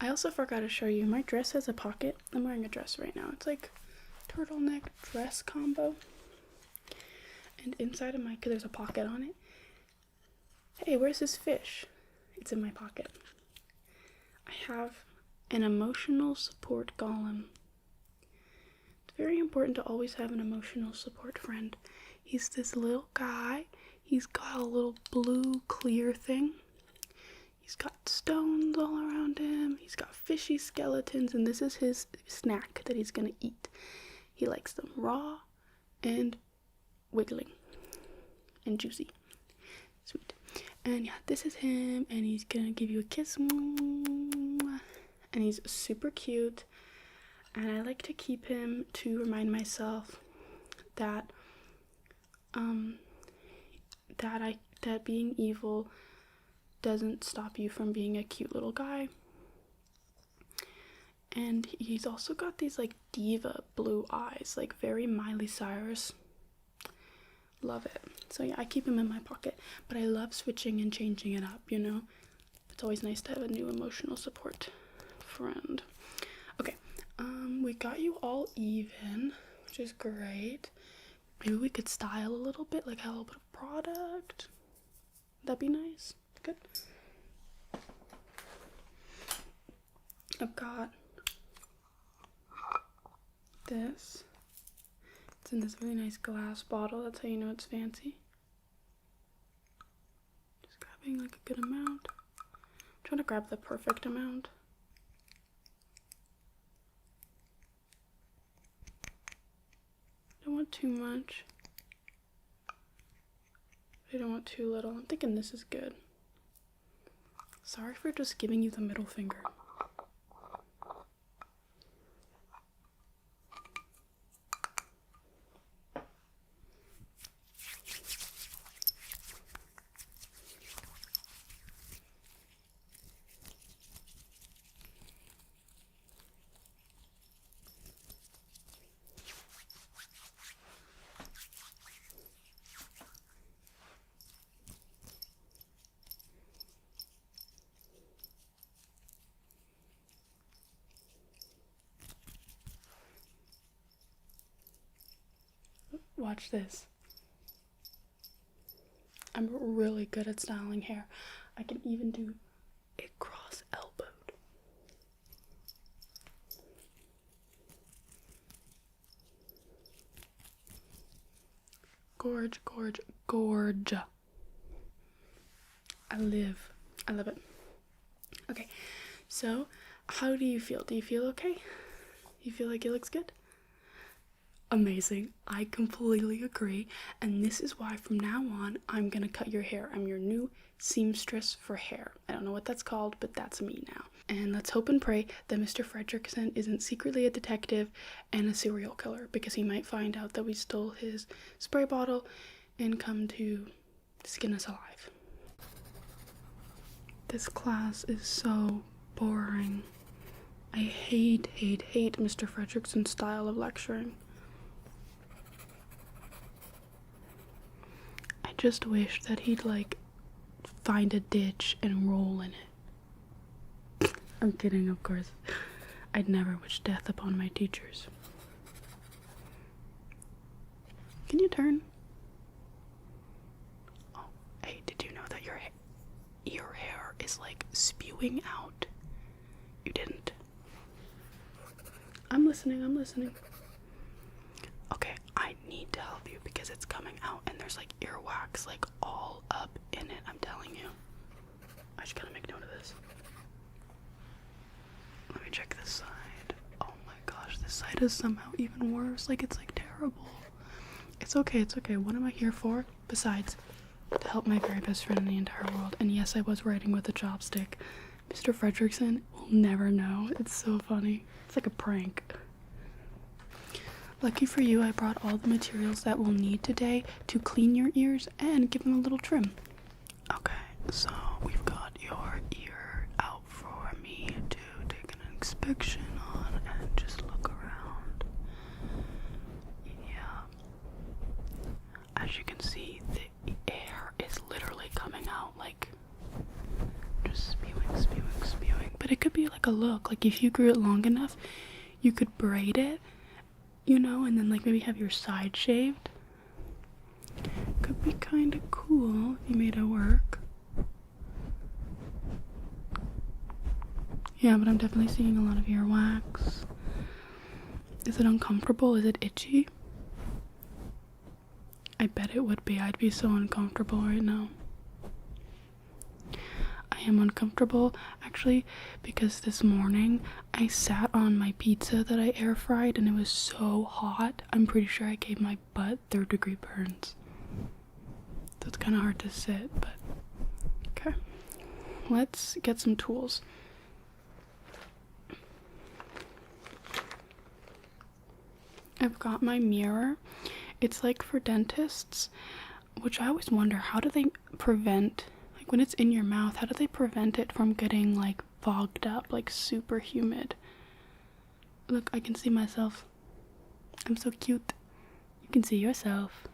I also forgot to show you, my dress has a pocket. I'm wearing a dress right now. It's like turtleneck dress combo. And inside of my, there's a pocket on it. Hey, where's this fish? It's in my pocket. I have an emotional support golem. It's very important to always have an emotional support friend. He's this little guy. He's got a little blue clear thing. He's got stones all around him. He's got fishy skeletons, and this is his snack that he's gonna eat. He likes them raw and wiggling and juicy. Sweet. And yeah, this is him, and he's gonna give you a kiss. And he's super cute, and I like to keep him to remind myself that that being evil doesn't stop you from being a cute little guy. And he's also got these like diva blue eyes, like very Miley Cyrus. Love it. So yeah, I keep him in my pocket, but I love switching and changing it up, you know? It's always nice to have a new emotional support friend. Okay, we got you all even, which is great. Maybe we could style a little bit, like a little bit of product. That'd be nice. Good. I've got this. It's in this really nice glass bottle. That's how you know it's fancy. Just grabbing like a good amount. I'm trying to grab the perfect amount. Don't want too much. I don't want too little. I'm thinking this is good. Sorry for just giving you the middle finger. Watch this. I'm really good at styling hair. I can even do it cross-elbowed. Gorge, gorge, gorge. I love it. Okay, so how do you feel? Do you feel okay? You feel like it looks good? Amazing. I completely agree. And this is why from now on, I'm gonna cut your hair. I'm your new seamstress for hair. I don't know what that's called, but that's me now. And let's hope and pray that Mr. Fredrickson isn't secretly a detective and a serial killer, because he might find out that we stole his spray bottle and come to skin us alive. This class is so boring. I hate Mr. Fredrickson's style of lecturing. I just wish that he'd like find a ditch and roll in it. I'm kidding, of course. I'd never wish death upon my teachers. Can you turn? Oh, hey, did you know that your hair is like spewing out? You didn't. I'm listening. Okay, I need to help you because it's coming out and there's like earwax like all up in it, I'm telling you. I just gotta make note of this. Let me check this side. Oh my gosh, this side is somehow even worse. Like, it's like terrible. It's okay. What am I here for? Besides, to help my very best friend in the entire world. And yes, I was writing with a chopstick. Mr. Fredrickson will never know. It's so funny. It's like a prank. Lucky for you, I brought all the materials that we'll need today to clean your ears and give them a little trim. Okay, so we've got your ear out for me to take an inspection on and just look around. Yeah. As you can see, the air is literally coming out like just spewing. But it could be like a look. Like if you grew it long enough, you could braid it, you know, and then like maybe have your side shaved. Could be kind of cool if you made it work. Yeah, but I'm definitely seeing a lot of earwax. Is it uncomfortable? Is it itchy? I bet it would be. I'd be so uncomfortable right now. I am uncomfortable actually because this morning I sat on my pizza that I air fried and it was so hot. I'm pretty sure I gave my butt 3rd-degree burns. So it's kind of hard to sit, but okay. Let's get some tools. I've got my mirror. It's like for dentists, which I always wonder, how do they prevent, like when it's in your mouth, how do they prevent it from getting like fogged up, like super humid? Look, I can see myself. I'm so cute. You can see yourself.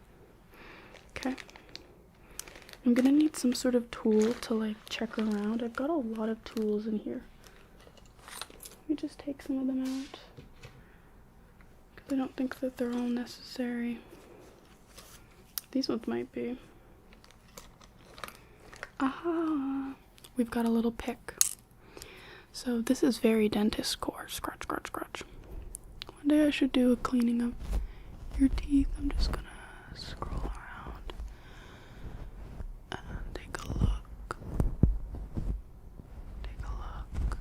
Okay. I'm gonna need some sort of tool to like check around. I've got a lot of tools in here. Let me just take some of them out, because I don't think that they're all necessary. These ones might be. Aha! We've got a little pick. So this is very dentist core. Scratch, scratch, scratch. One day I should do a cleaning of your teeth. I'm just gonna scroll around and take a look. Take a look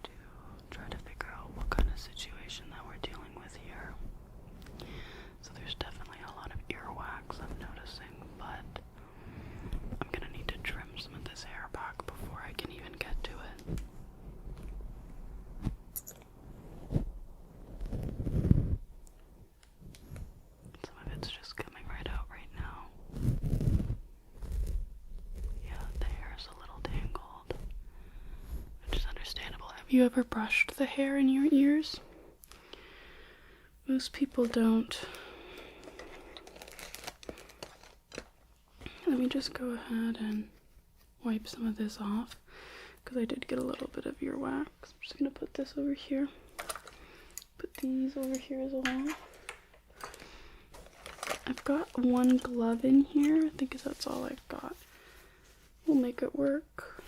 to try to figure out what kind of situation that we're dealing with here. So there's definitely a lot of earwax I'm noticing, but I'm gonna need to trim some of this hair back before I can even get to it. Some of it's just coming right out right now. Yeah, the hair is a little tangled, which is understandable. Have you ever brushed the hair in your ears? Most people don't. Let me just go ahead and wipe some of this off, because I did get a little bit of earwax. I'm just gonna put this over here. Put these over here as well. I've got one glove in here. I think that's all I've got. We'll make it work.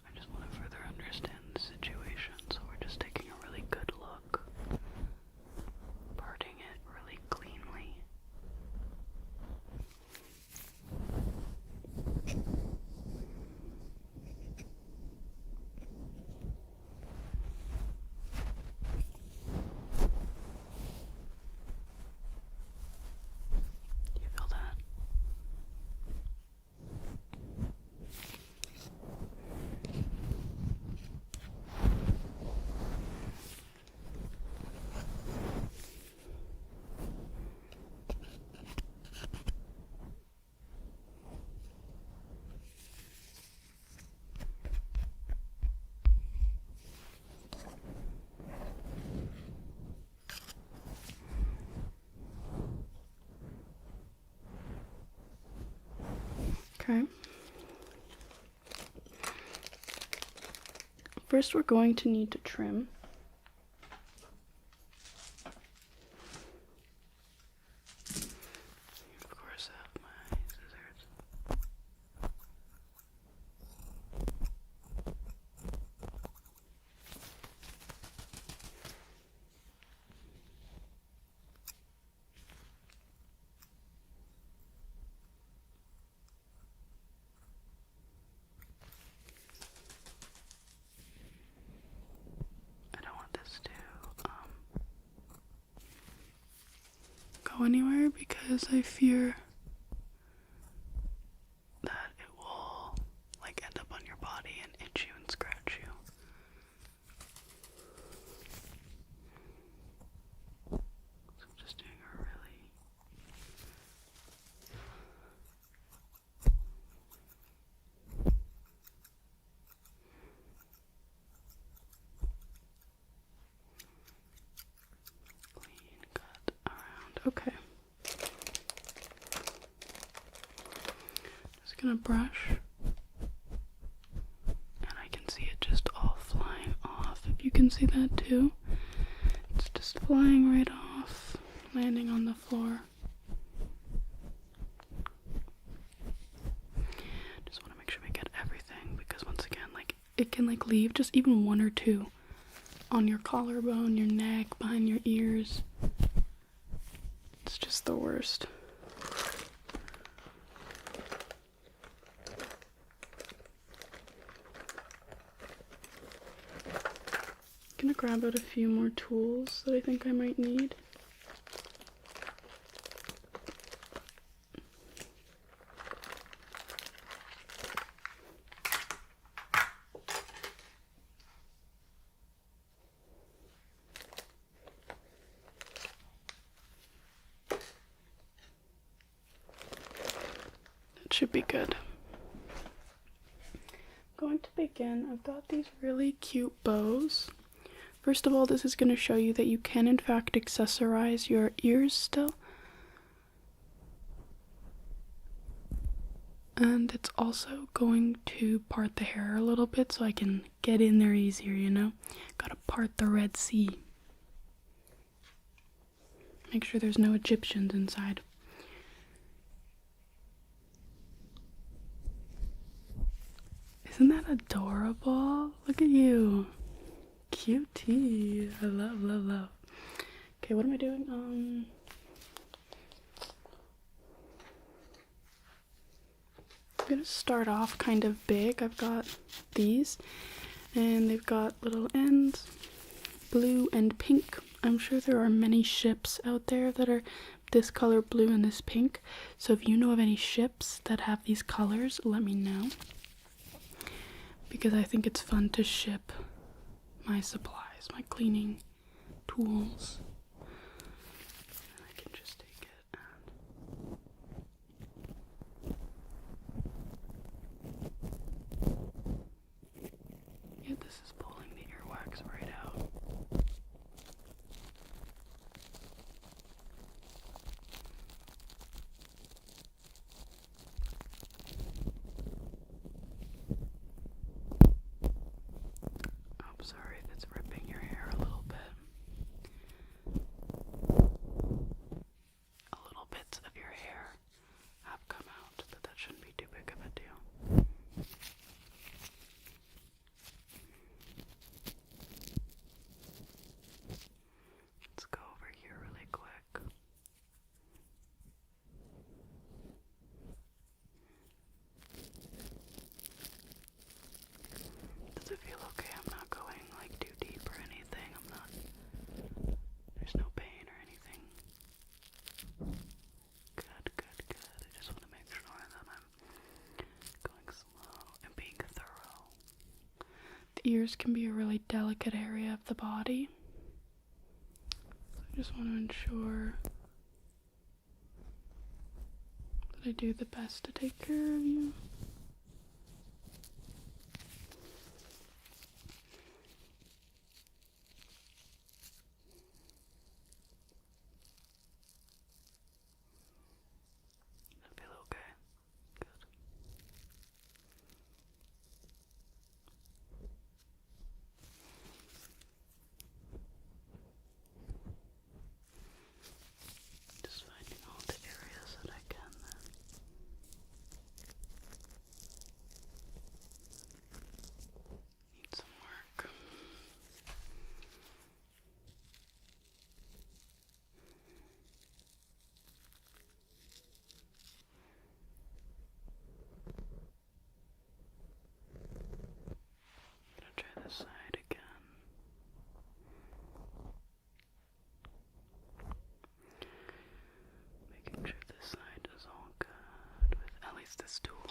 I just want to further understand the situation, so we're just taking a really good look, parting it really cleanly. Do you feel that? Okay. First, we're going to need to trim. Of course, I have my scissors. I don't want this to go anywhere, because I fear that it will like end up on your body and itch you and scratch you. So I'm just doing a really clean cut around. Okay. Just gonna brush, and I can see it just all flying off. If you can see that too, it's just flying right off, landing on the floor. Just want to make sure we get everything, because once again, like, it can like leave just even one or two on your collarbone, your neck, behind your ears. It's just the worst. I'm gonna grab out a few more tools that I think I might need. should be good. I'm going to begin. I've got these really cute bows. First of all, this is going to show you that you can in fact accessorize your ears still. And it's also going to part the hair a little bit so I can get in there easier, you know? Gotta part the Red Sea. Make sure there's no Egyptians inside. Isn't that adorable? Look at you. Cutie. I love, love, love. Okay, what am I doing? I'm gonna start off kind of big. I've got these, and they've got little ends, blue and pink. I'm sure there are many ships out there that are this color blue and this pink. So if you know of any ships that have these colors, let me know. Because I think it's fun to ship my supplies, my cleaning tools. I can just take it and... Yeah, this is pulling the earwax right out. Sorry if it's ripping your hair a little bit. A little bits of your hair have come out, but that shouldn't be too big of a deal. Let's go over here really quick. Does it feel okay? I'm not going like too deep or anything. I'm not, there's no pain or anything. Good, good, good. I just want to make sure that I'm going slow and being thorough. The ears can be a really delicate area of the body. So I just want to ensure that I do the best to take care of you. Side again. Making sure this side is all good with at least this tool.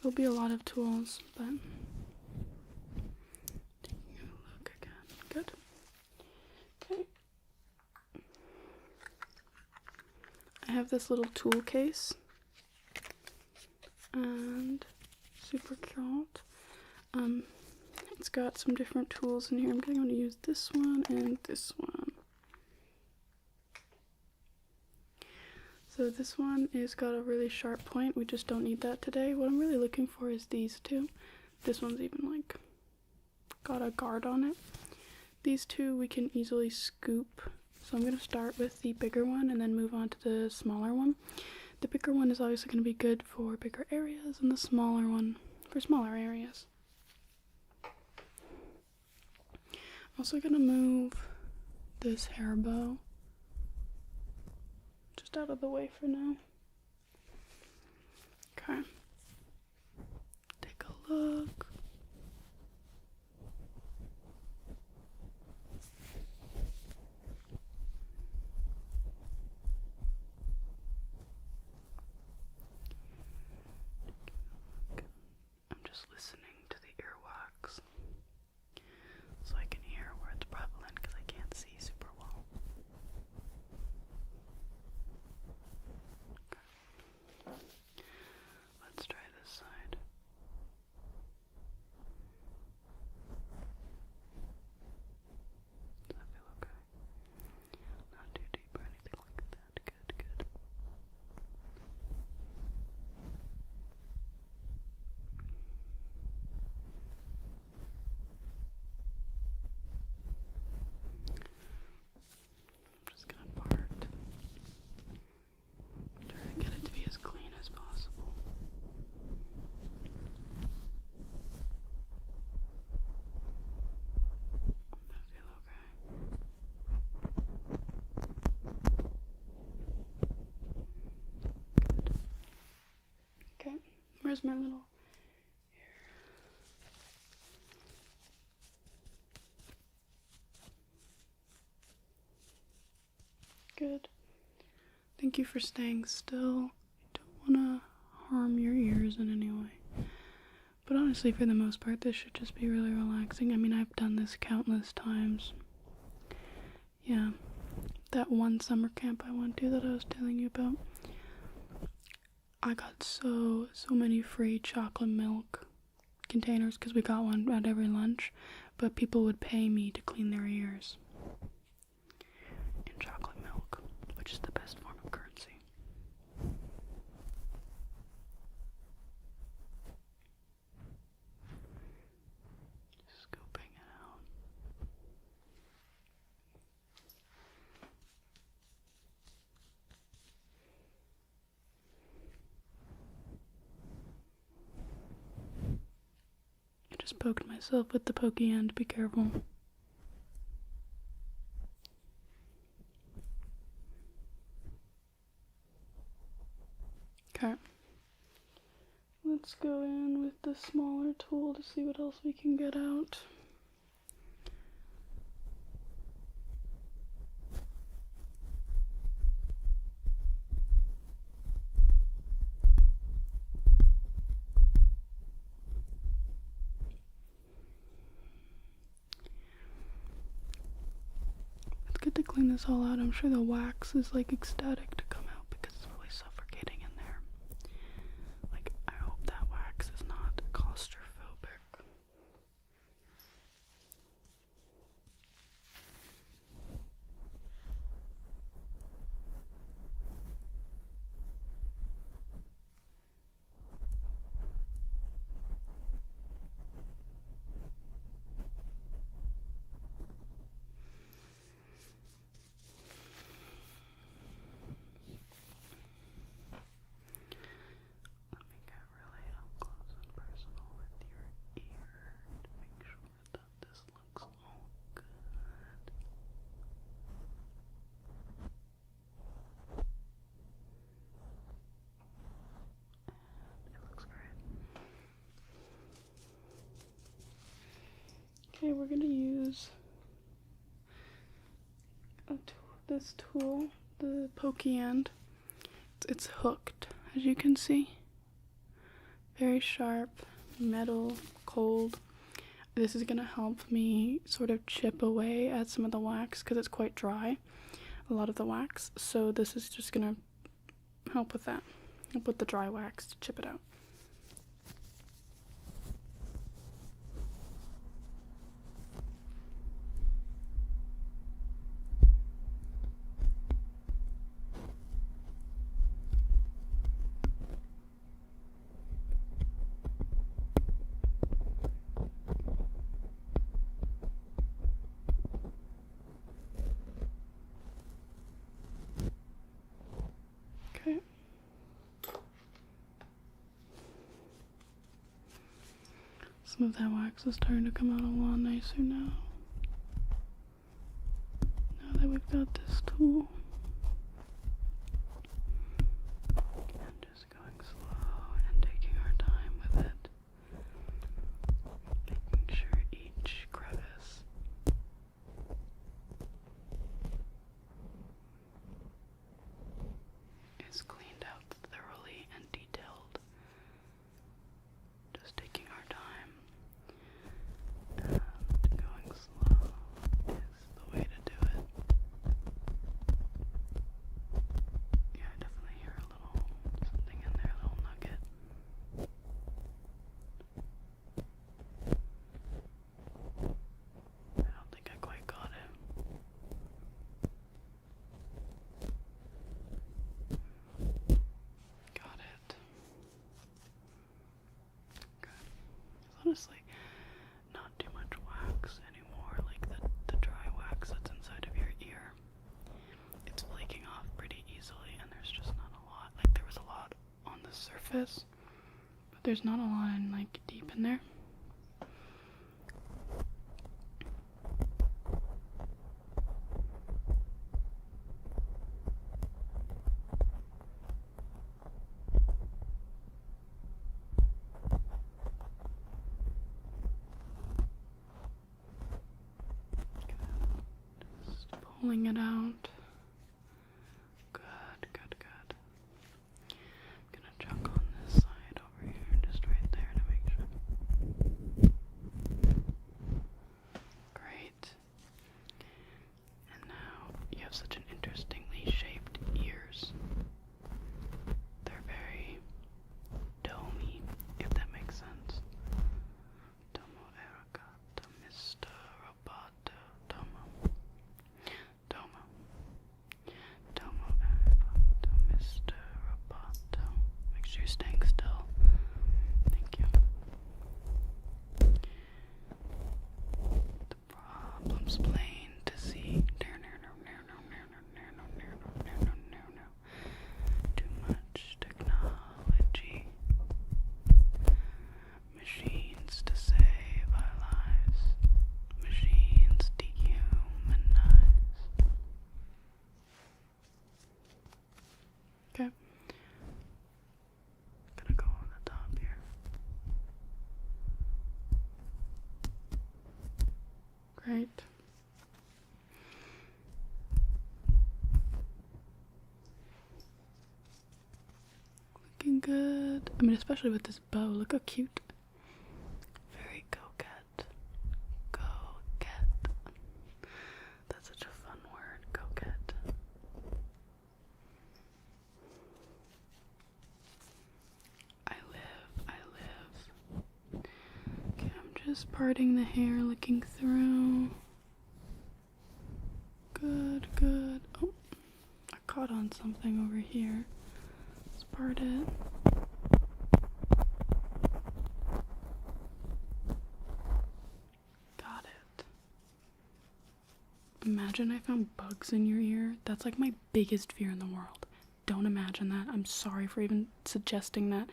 There'll be a lot of tools, but taking a look again. Good. Okay. I have this little tool case and super cute. It's got some different tools in here. I'm going to use this one and this one. So this one is got a really sharp point. We just don't need that today. What I'm really looking for is these two. This one's even like got a guard on it. These two we can easily scoop. So I'm going to start with the bigger one and then move on to the smaller one. The bigger one is obviously going to be good for bigger areas and the smaller one for smaller areas. Also gonna move this hair bow just out of the way for now. Okay. Take a look. I'm just listening to the earwax. So I can hear where it's prevalent because I can't see super well. Okay. where's my little... Good. Thank you for staying still. I don't want to harm your ears in any way. But honestly, for the most part, this should just be really relaxing. I mean, I've done this countless times. Yeah. That one summer camp I went to that I was telling you about, I got so many free chocolate milk containers because we got one at every lunch, but people would pay me to clean their ears in chocolate milk, which is the best form of currency. Scooping it out. I just poked myself with the pokey end, be careful. Okay. Let's go in with the smaller tool to see what else we can get out. It's good to clean this all out. I'm sure the wax is like ecstatic to come out because it's really suffocating in there. Like, I hope that wax is not claustrophobic. Let me get really up close and personal with your ear to make sure that this looks all good. And it looks great. Okay, we're gonna use this tool, the pokey end. It's hooked, as you can see. Very sharp, metal, cold. This is gonna help me sort of chip away at some of the wax because it's quite dry, a lot of the wax. So this is just gonna help with that. Help with the dry wax to chip it out. Okay. Some of that wax is starting to come out a lot nicer now. Now that we've got this tool. And just going slow and taking our time with it. Making sure each crevice is cleaned out thoroughly and detailed. Just taking our time and going slow is the way to do it. Yeah, I definitely hear a little something in there, a little nugget. I don't think I quite got it. Got it. Good. Honestly, not too much wax anymore, like the dry wax that's inside of your ear. It's flaking off pretty easily, and there's just not a lot. Like, there was a lot on the surface, but there's not a lot in, like, deep in there. pulling it out. Good, good, good. I'm gonna check on this side over here, just right there to make sure. Great. And now you have such an interestingly shaped ears. They're very domey, if that makes sense. Domo arigato, Mr. Roboto. Domo. Domo. Domo arigato, Mr. Roboto. Make sure you're staying still. Thank you. The problem's plain to see. Too much technology. Machines to save our lives. Machines dehumanize. Okay. Gonna go on the top here. Great. Looking good. I mean, especially with this bow. Look how cute. Very coquette. Coquette. That's such a fun word. Coquette. I live. Okay, I'm just parting the hair, looking through. Good, good. Oh, I caught on something over here. Let's part it. Got it. Imagine I found bugs in your ear. That's like my biggest fear in the world. Don't imagine that. I'm sorry for even suggesting that.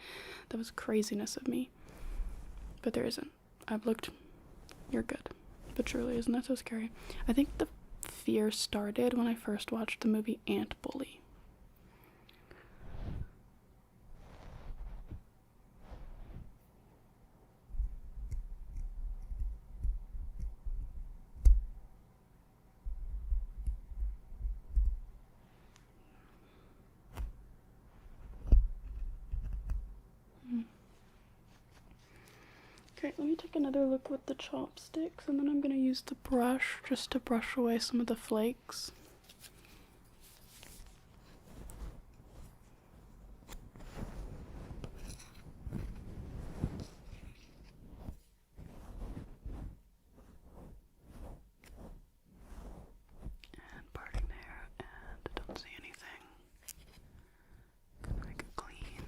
That was craziness of me. But there isn't. I've looked. You're good. But truly, isn't that so scary? I think the fear started when I first watched the movie Ant Bully. Okay, let me take another look with the chopsticks, and then I'm going to use the brush just to brush away some of the flakes. And parting there, and I don't see anything. Gonna make a clean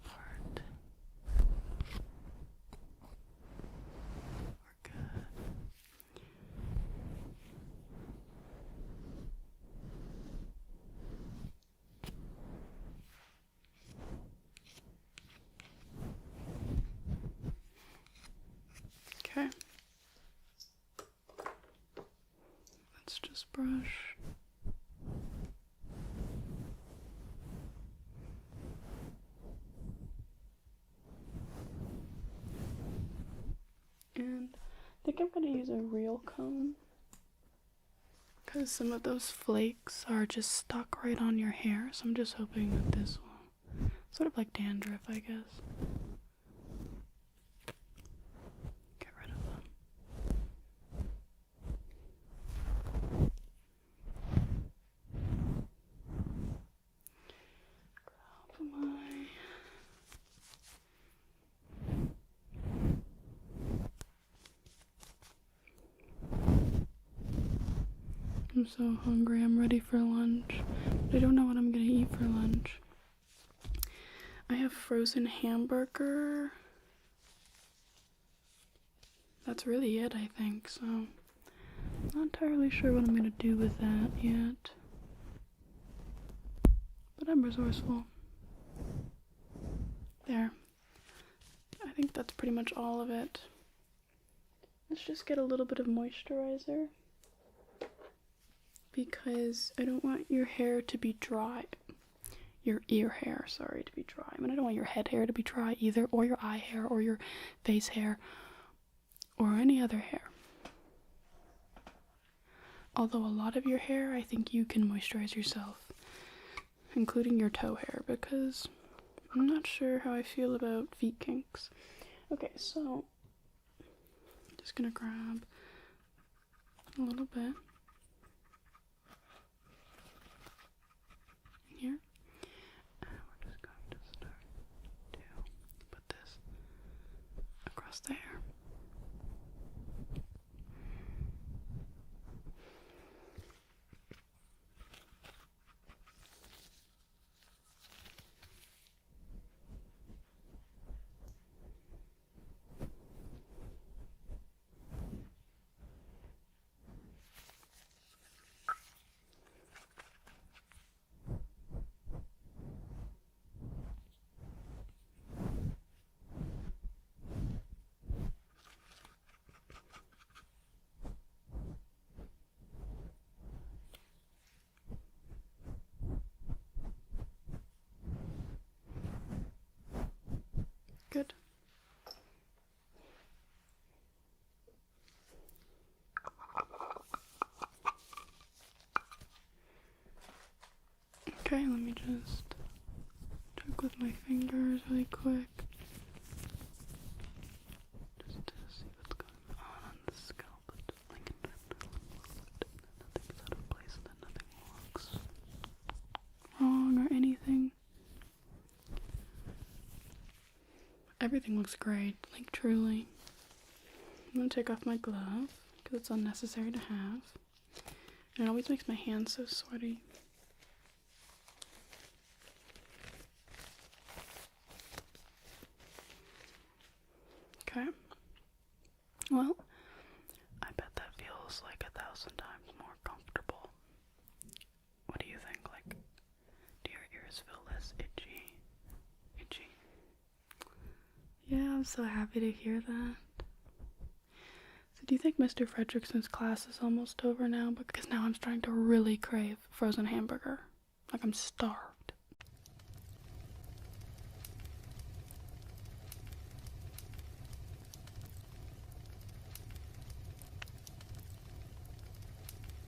part. We're good. Okay. Let's just brush. And I think I'm going to use a real comb, because some of those flakes are just stuck right on your hair, so I'm just hoping that this will, sort of like dandruff, I guess. Get rid of them. Grab my... I'm so hungry. I'm ready for lunch. But I don't know what I'm gonna eat for lunch. I have frozen hamburger. That's really it, I think. So, not entirely sure what I'm gonna do with that yet. But I'm resourceful. There. I think that's pretty much all of it. Let's just get a little bit of moisturizer, because I don't want your hair to be dry. Your ear hair, sorry, to be dry. I mean, I don't want your head hair to be dry either, or your eye hair, or your face hair, or any other hair. Although a lot of your hair, I think you can moisturize yourself, including your toe hair, because I'm not sure how I feel about feet kinks. Okay, so just gonna grab a little bit here, and we're just going to start to put this across the hair. Good. Okay, let me just check with my fingers really quick. Just to see what's going on the scalp. Like nothing's out of place, and then nothing looks wrong or anything. Everything looks great, like truly. I'm gonna take off my glove because it's unnecessary to have. And it always makes my hands so sweaty. Okay. Well, I bet that feels like 1,000 times more comfortable. What do you think? Like, do your ears feel less itchy? Yeah, I'm so happy to hear that. So do you think Mr. Fredrickson's class is almost over now? Because now I'm starting to really crave frozen hamburger. Like, I'm starved.